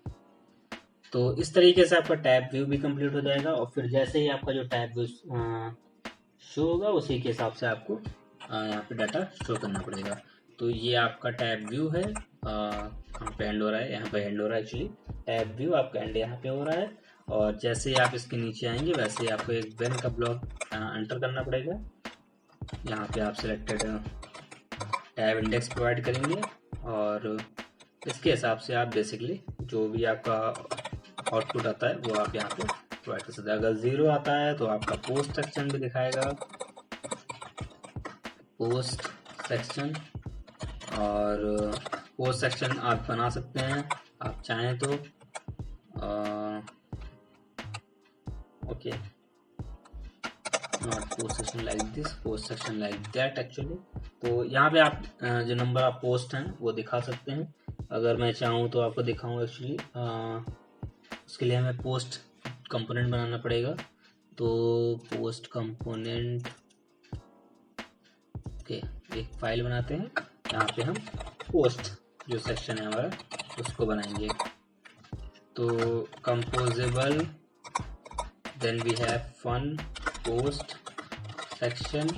S1: तो इस तरीके से आपका टैब व्यू भी कंप्लीट हो जाएगा, और फिर जैसे ही आपका जो टैब व्यू शो होगा उसी के हिसाब से आपको यहाँ पे डाटा शो करना पड़ेगा। तो ये आपका टैब व्यू है, कहाँ पे एंड हो रहा है, यहाँ पे एंड हो रहा है एक्चुअली। टैब व्यू आपका एंड यहाँ पे हो रहा है, और जैसे ही आप इसके नीचे आएंगे वैसे ही आपको एक वेन का ब्लॉक एंटर करना पड़ेगा। यहाँ पे आप सिलेक्टेड टैब इंडेक्स प्रोवाइड करेंगे, और इसके हिसाब से आप बेसिकली जो भी आपका आउटपुट आता है वो आप यहाँ पे प्रोवाइड कर सकते हैं। अगर 0 आता है तो आपका पोस्ट सेक्शन भी दिखाएगा, पोस्ट सेक्शन। और पोस्ट सेक्शन आप बना सकते हैं आप चाहें तो, okay not post section like this, post section like that actually. तो यहाँ पे आप जो नंबर ऑफ पोस्ट हैं वो दिखा सकते हैं। अगर मैं चाहूँ तो आपको दिखाऊँ एक्चुअली, उसके लिए हमें पोस्ट कंपोनेंट बनाना पड़ेगा। तो पोस्ट कंपोनेंट के एक फाइल बनाते हैं, यहाँ पे हम पोस्ट जो सेक्शन है हमारा उसको बनाएंगे। तो composable, then we have fun post section,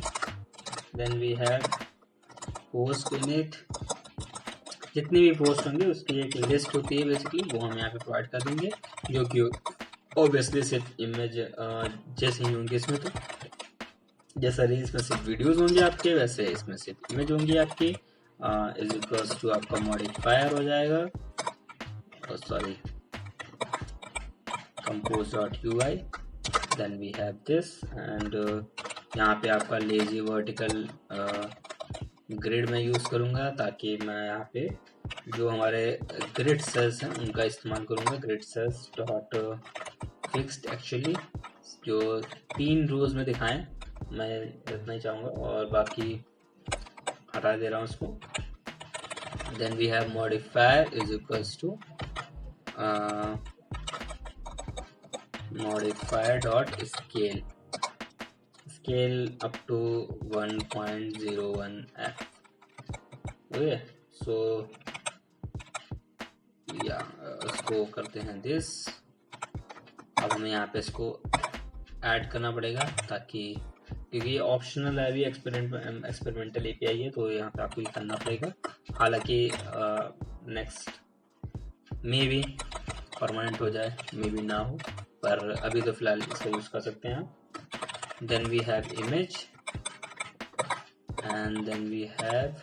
S1: then we have post in it. जितनी भी पोस्ट होंगे उसकी एक लिस्ट होती है बेसिकली, वो हम यहाँ पे प्रोवाइड कर देंगे, जो कि ऑब्वियसली सिर्फ इमेज जैसे ही होंगे इसमें। तो जैसा रील्स में सिर्फ वीडियोस होंगे आपके, वैसे इसमें सिर्फ इमेज होंगी आपकी। इज इक्वल्स टू आपका मॉडिफायर हो जाएगा, sorry compose.ui, then we have this and यहाँ पे आपका लेजी वर्टिकल ग्रिड में यूज करूंगा, ताकि मैं यहाँ पे जो हमारे ग्रिड सेल्स हैं उनका इस्तेमाल करूंगा। Grid cells dot fixed, actually जो 3 रोज में दिखाएं मैं इतना ही चाहूंगा, और बाकी हटा दे रहा हूँ उसको। Then we have modifier is equals to modifier dot scale up to 1.01 f. okay, so या इसको करते हैं दिस। अब हमें यहाँ पे इसको ऐड करना पड़ेगा, ताकि क्योंकि ये ऑप्शनल है, अभी एक्सपेरिमेंटल एपीआई है, तो यहाँ पे आपको ये करना पड़ेगा। हालांकि नेक्स्ट मे बी परमानेंट हो जाए, मे बी ना हो, पर अभी तो फिलहाल इसका यूज कर सकते हैं। Then we have image and then we have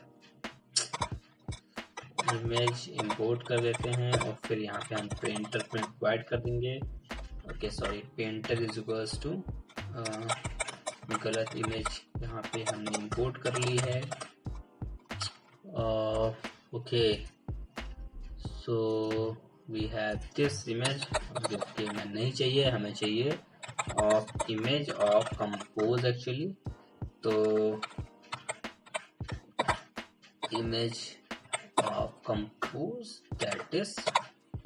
S1: image import कर देते हैं, और फिर यहाँ पे हम पेंटर प्रोवाइड कर देंगे। Okay sorry, painter is equals to गलत इमेज यहाँ पे हमने इंपोर्ट कर ली है। Okay so we have this image, जो कि हमें नहीं चाहिए, हमें चाहिए of image of compose actually. तो image of compose that is,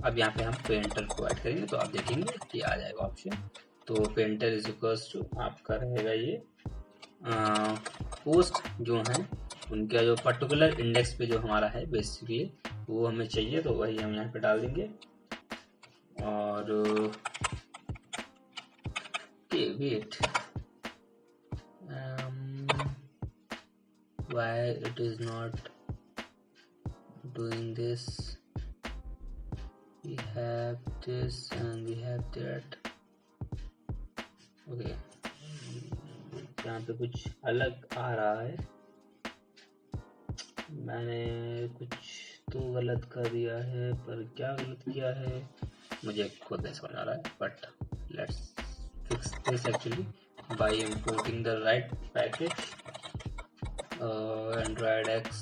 S1: अब यहाँ पे हम पेंटर प्रोवाइड करेंगे तो आप देखेंगे कि आ जाएगा ऑप्शन। तो पेंटर इज इक्वल्स टू आपका रहेगा ये पोस्ट जो है उनका जो पर्टिकुलर इंडेक्स पे जो हमारा है बेसिकली वो हमें चाहिए, तो वही हम यहाँ पे डाल देंगे। और wait, why it is not doing this? We have this and we have that. Okay, यहाँ पे कुछ अलग आ रहा है, मैंने कुछ तो गलत कर दिया है, पर क्या गलत किया है मुझे खुद नहीं समझ आ रहा है। But let's fix this actually by importing the right package android x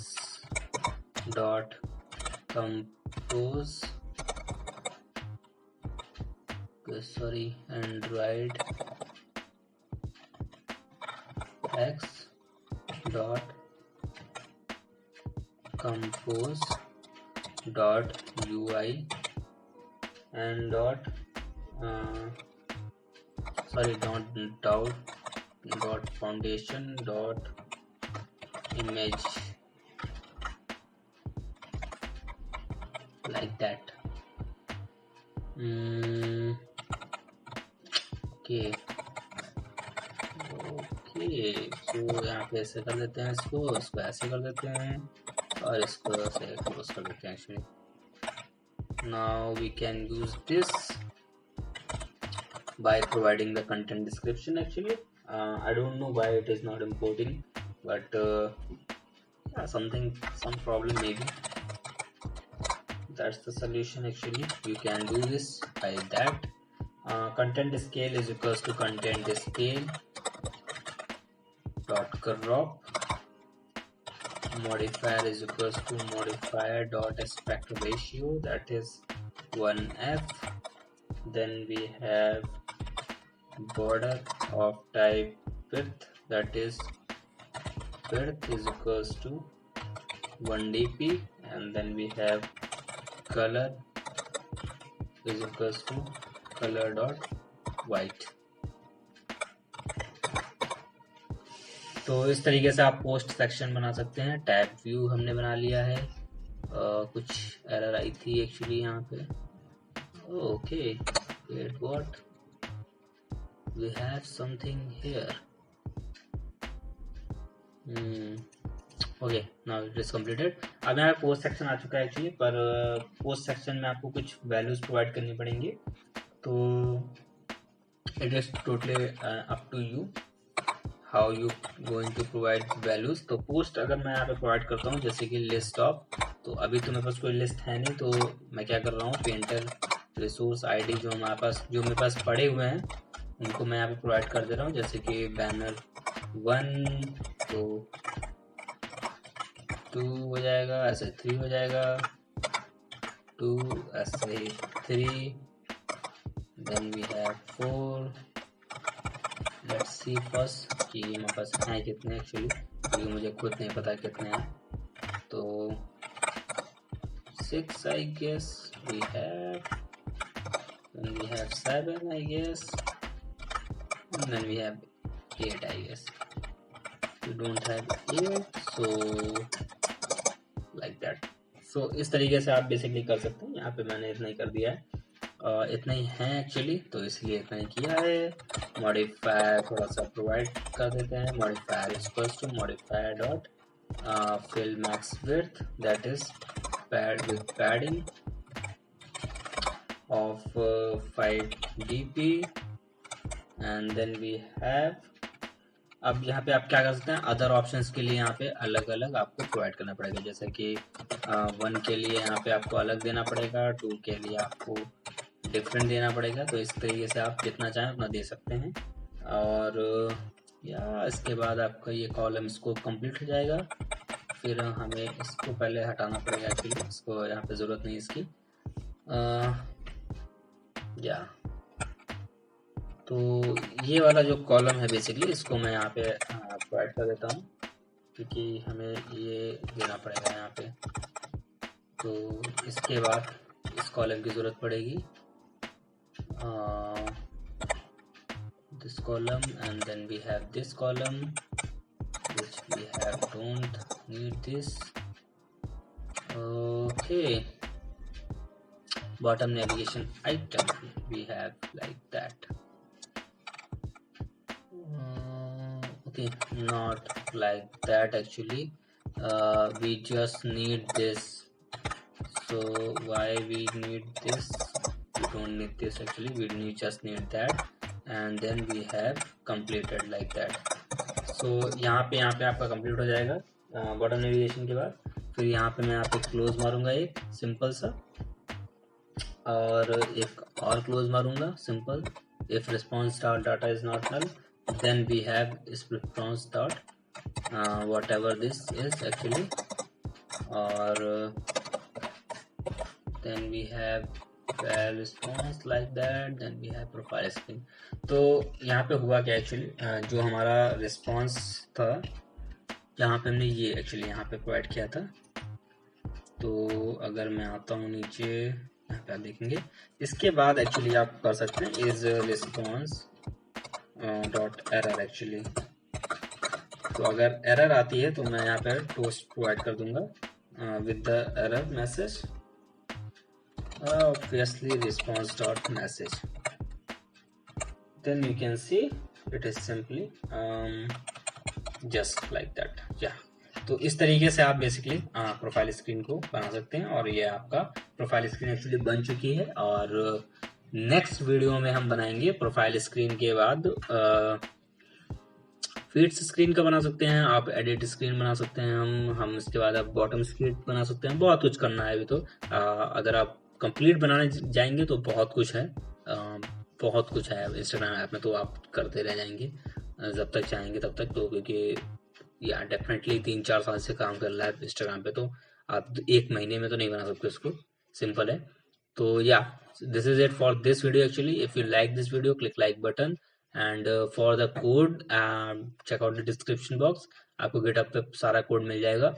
S1: dot compose, sorry, android x dot compose dot ui and dot dot foundation dot image, like that. Okay, so यहाँ पे ऐसे कर देते हैं, इसको ऐसे कर देते हैं, और इसको ऐसे क्लोज कर देते हैं actually. Now we can use this by providing the content description actually. I don't know why it is not importing, but yeah, some problem maybe. That's the solution actually. You can do this by that. Content scale is equals to content scale dot crop. Modifier is equals to modifier dot aspect ratio, that is 1f. Then we have border of type width, that is width is equals to 1dp, and then we have color is equals to color dot white. तो इस तरीके से आप post section बना सकते हैं। Tab view हमने बना लिया है। कुछ एरर आई थी एक्चुअली यहाँ पे। Okay, wait what, we have something here. Okay, now it is completed. अब यहाँ पोस्ट सेक्शन आ चुका है एक्चुअली, पर पोस्ट सेक्शन में आपको कुछ वैल्यूज प्रोवाइड करनी पड़ेंगी। तो it is totally up to you how you going to provide values. तो पोस्ट अगर मैं यहाँ पे प्रोवाइड करता हूँ जैसे कि लिस्ट ऑफ, तो अभी तो मेरे पास कोई लिस्ट है नहीं, तो मैं क्या कर रहा हूँ, पेंटर रिसोर्स आईडी जो मेरे पास पड़े हुए हैं उनको मैं यहाँ पे प्रोवाइड कर दे रहा हूँ। जैसे कि बैनर 1 तो 2 हो जाएगा, ऐसे 3 हो जाएगा, 2 ऐसे 3, then we have 4। Let's see first कि मेरे पास हैं कितने एक्चुअली, क्योंकि मुझे खुद नहीं पता कितने हैं। तो 6 I guess we have, then we have 7 I guess, and then we have 8 I guess. We don't have 8, so like that. So इस तरीके से आप बेसिकली कर सकते हैं। यहाँ पे मैंने इतना ही कर दिया है, इतना ही है एक्चुअली, तो इसलिए इतना ही किया है। मॉडिफायर थोड़ा सा प्रोवाइड कर देते हैं। Modifier equals to modifier dot fill max width, that is pad with padding of 5 dp, and then we have, अब यहाँ पे आप क्या कर सकते हैं, अदर ऑप्शंस के लिए यहाँ पे अलग अलग आपको प्रोवाइड करना पड़ेगा। जैसे कि 1 के लिए यहाँ पे आपको अलग देना पड़ेगा, 2 के लिए आपको डिफरेंट देना पड़ेगा। तो इस तरीके से आप जितना चाहें उतना दे सकते हैं। और या इसके बाद आपका ये कॉलम स्कोप कंप्लीट हो जाएगा। फिर हमें इसको पहले हटाना पड़ेगा एक्चुअली, इसको यहाँ पे ज़रूरत नहीं इसकी। या तो ये वाला जो कॉलम है बेसिकली इसको मैं यहाँ पे प्रोवाइड कर देता हूँ, क्योंकि हमें ये देना पड़ेगा यहाँ पे। तो इसके बाद इस कॉलम की ज़रूरत पड़ेगी, this column, and then we have this column which we have don't need this. Okay, bottom navigation item we have like that. Okay, not like that actually, we just need this. So why we need this? We don't need this actually, we just need that, and then we have completed like that. So यहाँ पे आपका complete हो जाएगा bottom navigation के बाद। फिर यहाँ पे मैं यहाँ पे क्लोज मारूंगा एक सिंपल सा, और एक और क्लोज मारूंगा simple. If response dot data is not null, then we have this response dot whatever this is actually, और then we have response like that, then we have profile screen। तो यहाँ पे हुआ क्या actually, जो हमारा response था यहाँ पे हमने ये एक्चुअली यहाँ पे प्रोवाइड किया था। तो अगर मैं आता हूँ नीचे, यहाँ पे आप देखेंगे, इसके बाद एक्चुअली आप कर सकते हैं is response dot error actually. तो अगर एरर आती है तो मैं यहाँ पे टोस्ट प्रोवाइड कर दूंगा with the error message, obviously response dot message, then you can see it is simply just like that। तो इस तरीके से आप बेसिकली प्रोफाइल स्क्रीन को बना सकते हैं, और ये आपका प्रोफाइल स्क्रीन एक्चुअली बन चुकी है। और नेक्स्ट वीडियो में हम बनाएंगे प्रोफाइल स्क्रीन के बाद फीड्स स्क्रीन का बना सकते हैं, आप एडिट स्क्रीन बना सकते हैं, हम इसके बाद आप बॉटम स्क्रीन बना सकते हैं। बहुत कुछ करना है अभी तो, अगर आप कंप्लीट बनाने जाएंगे तो बहुत कुछ है, बहुत कुछ है इंस्टाग्राम ऐप में, तो आप करते रह जाएंगे जब तक चाहेंगे तब तक। तो क्योंकि या डेफिनेटली 3-4 साल से काम कर रहा है इंस्टाग्राम पे, तो आप 1 महीने में तो नहीं बना सकते उसको, सिंपल है। तो या this is it for this video actually. If you like this video, click like button, and for the code check out the description box, आपको गिटहब पे सारा कोड मिल जाएगा।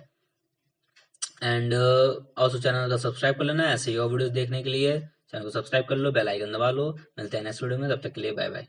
S1: एंड ऑल्सो चैनल का सब्सक्राइब कर लेना ऐसे ही और वीडियोस देखने के लिए। चैनल को सब्सक्राइब कर लो, बेल आइकन दबा लो। मिलते हैं नेक्स्ट वीडियो में, तब तक के लिए बाय बाय।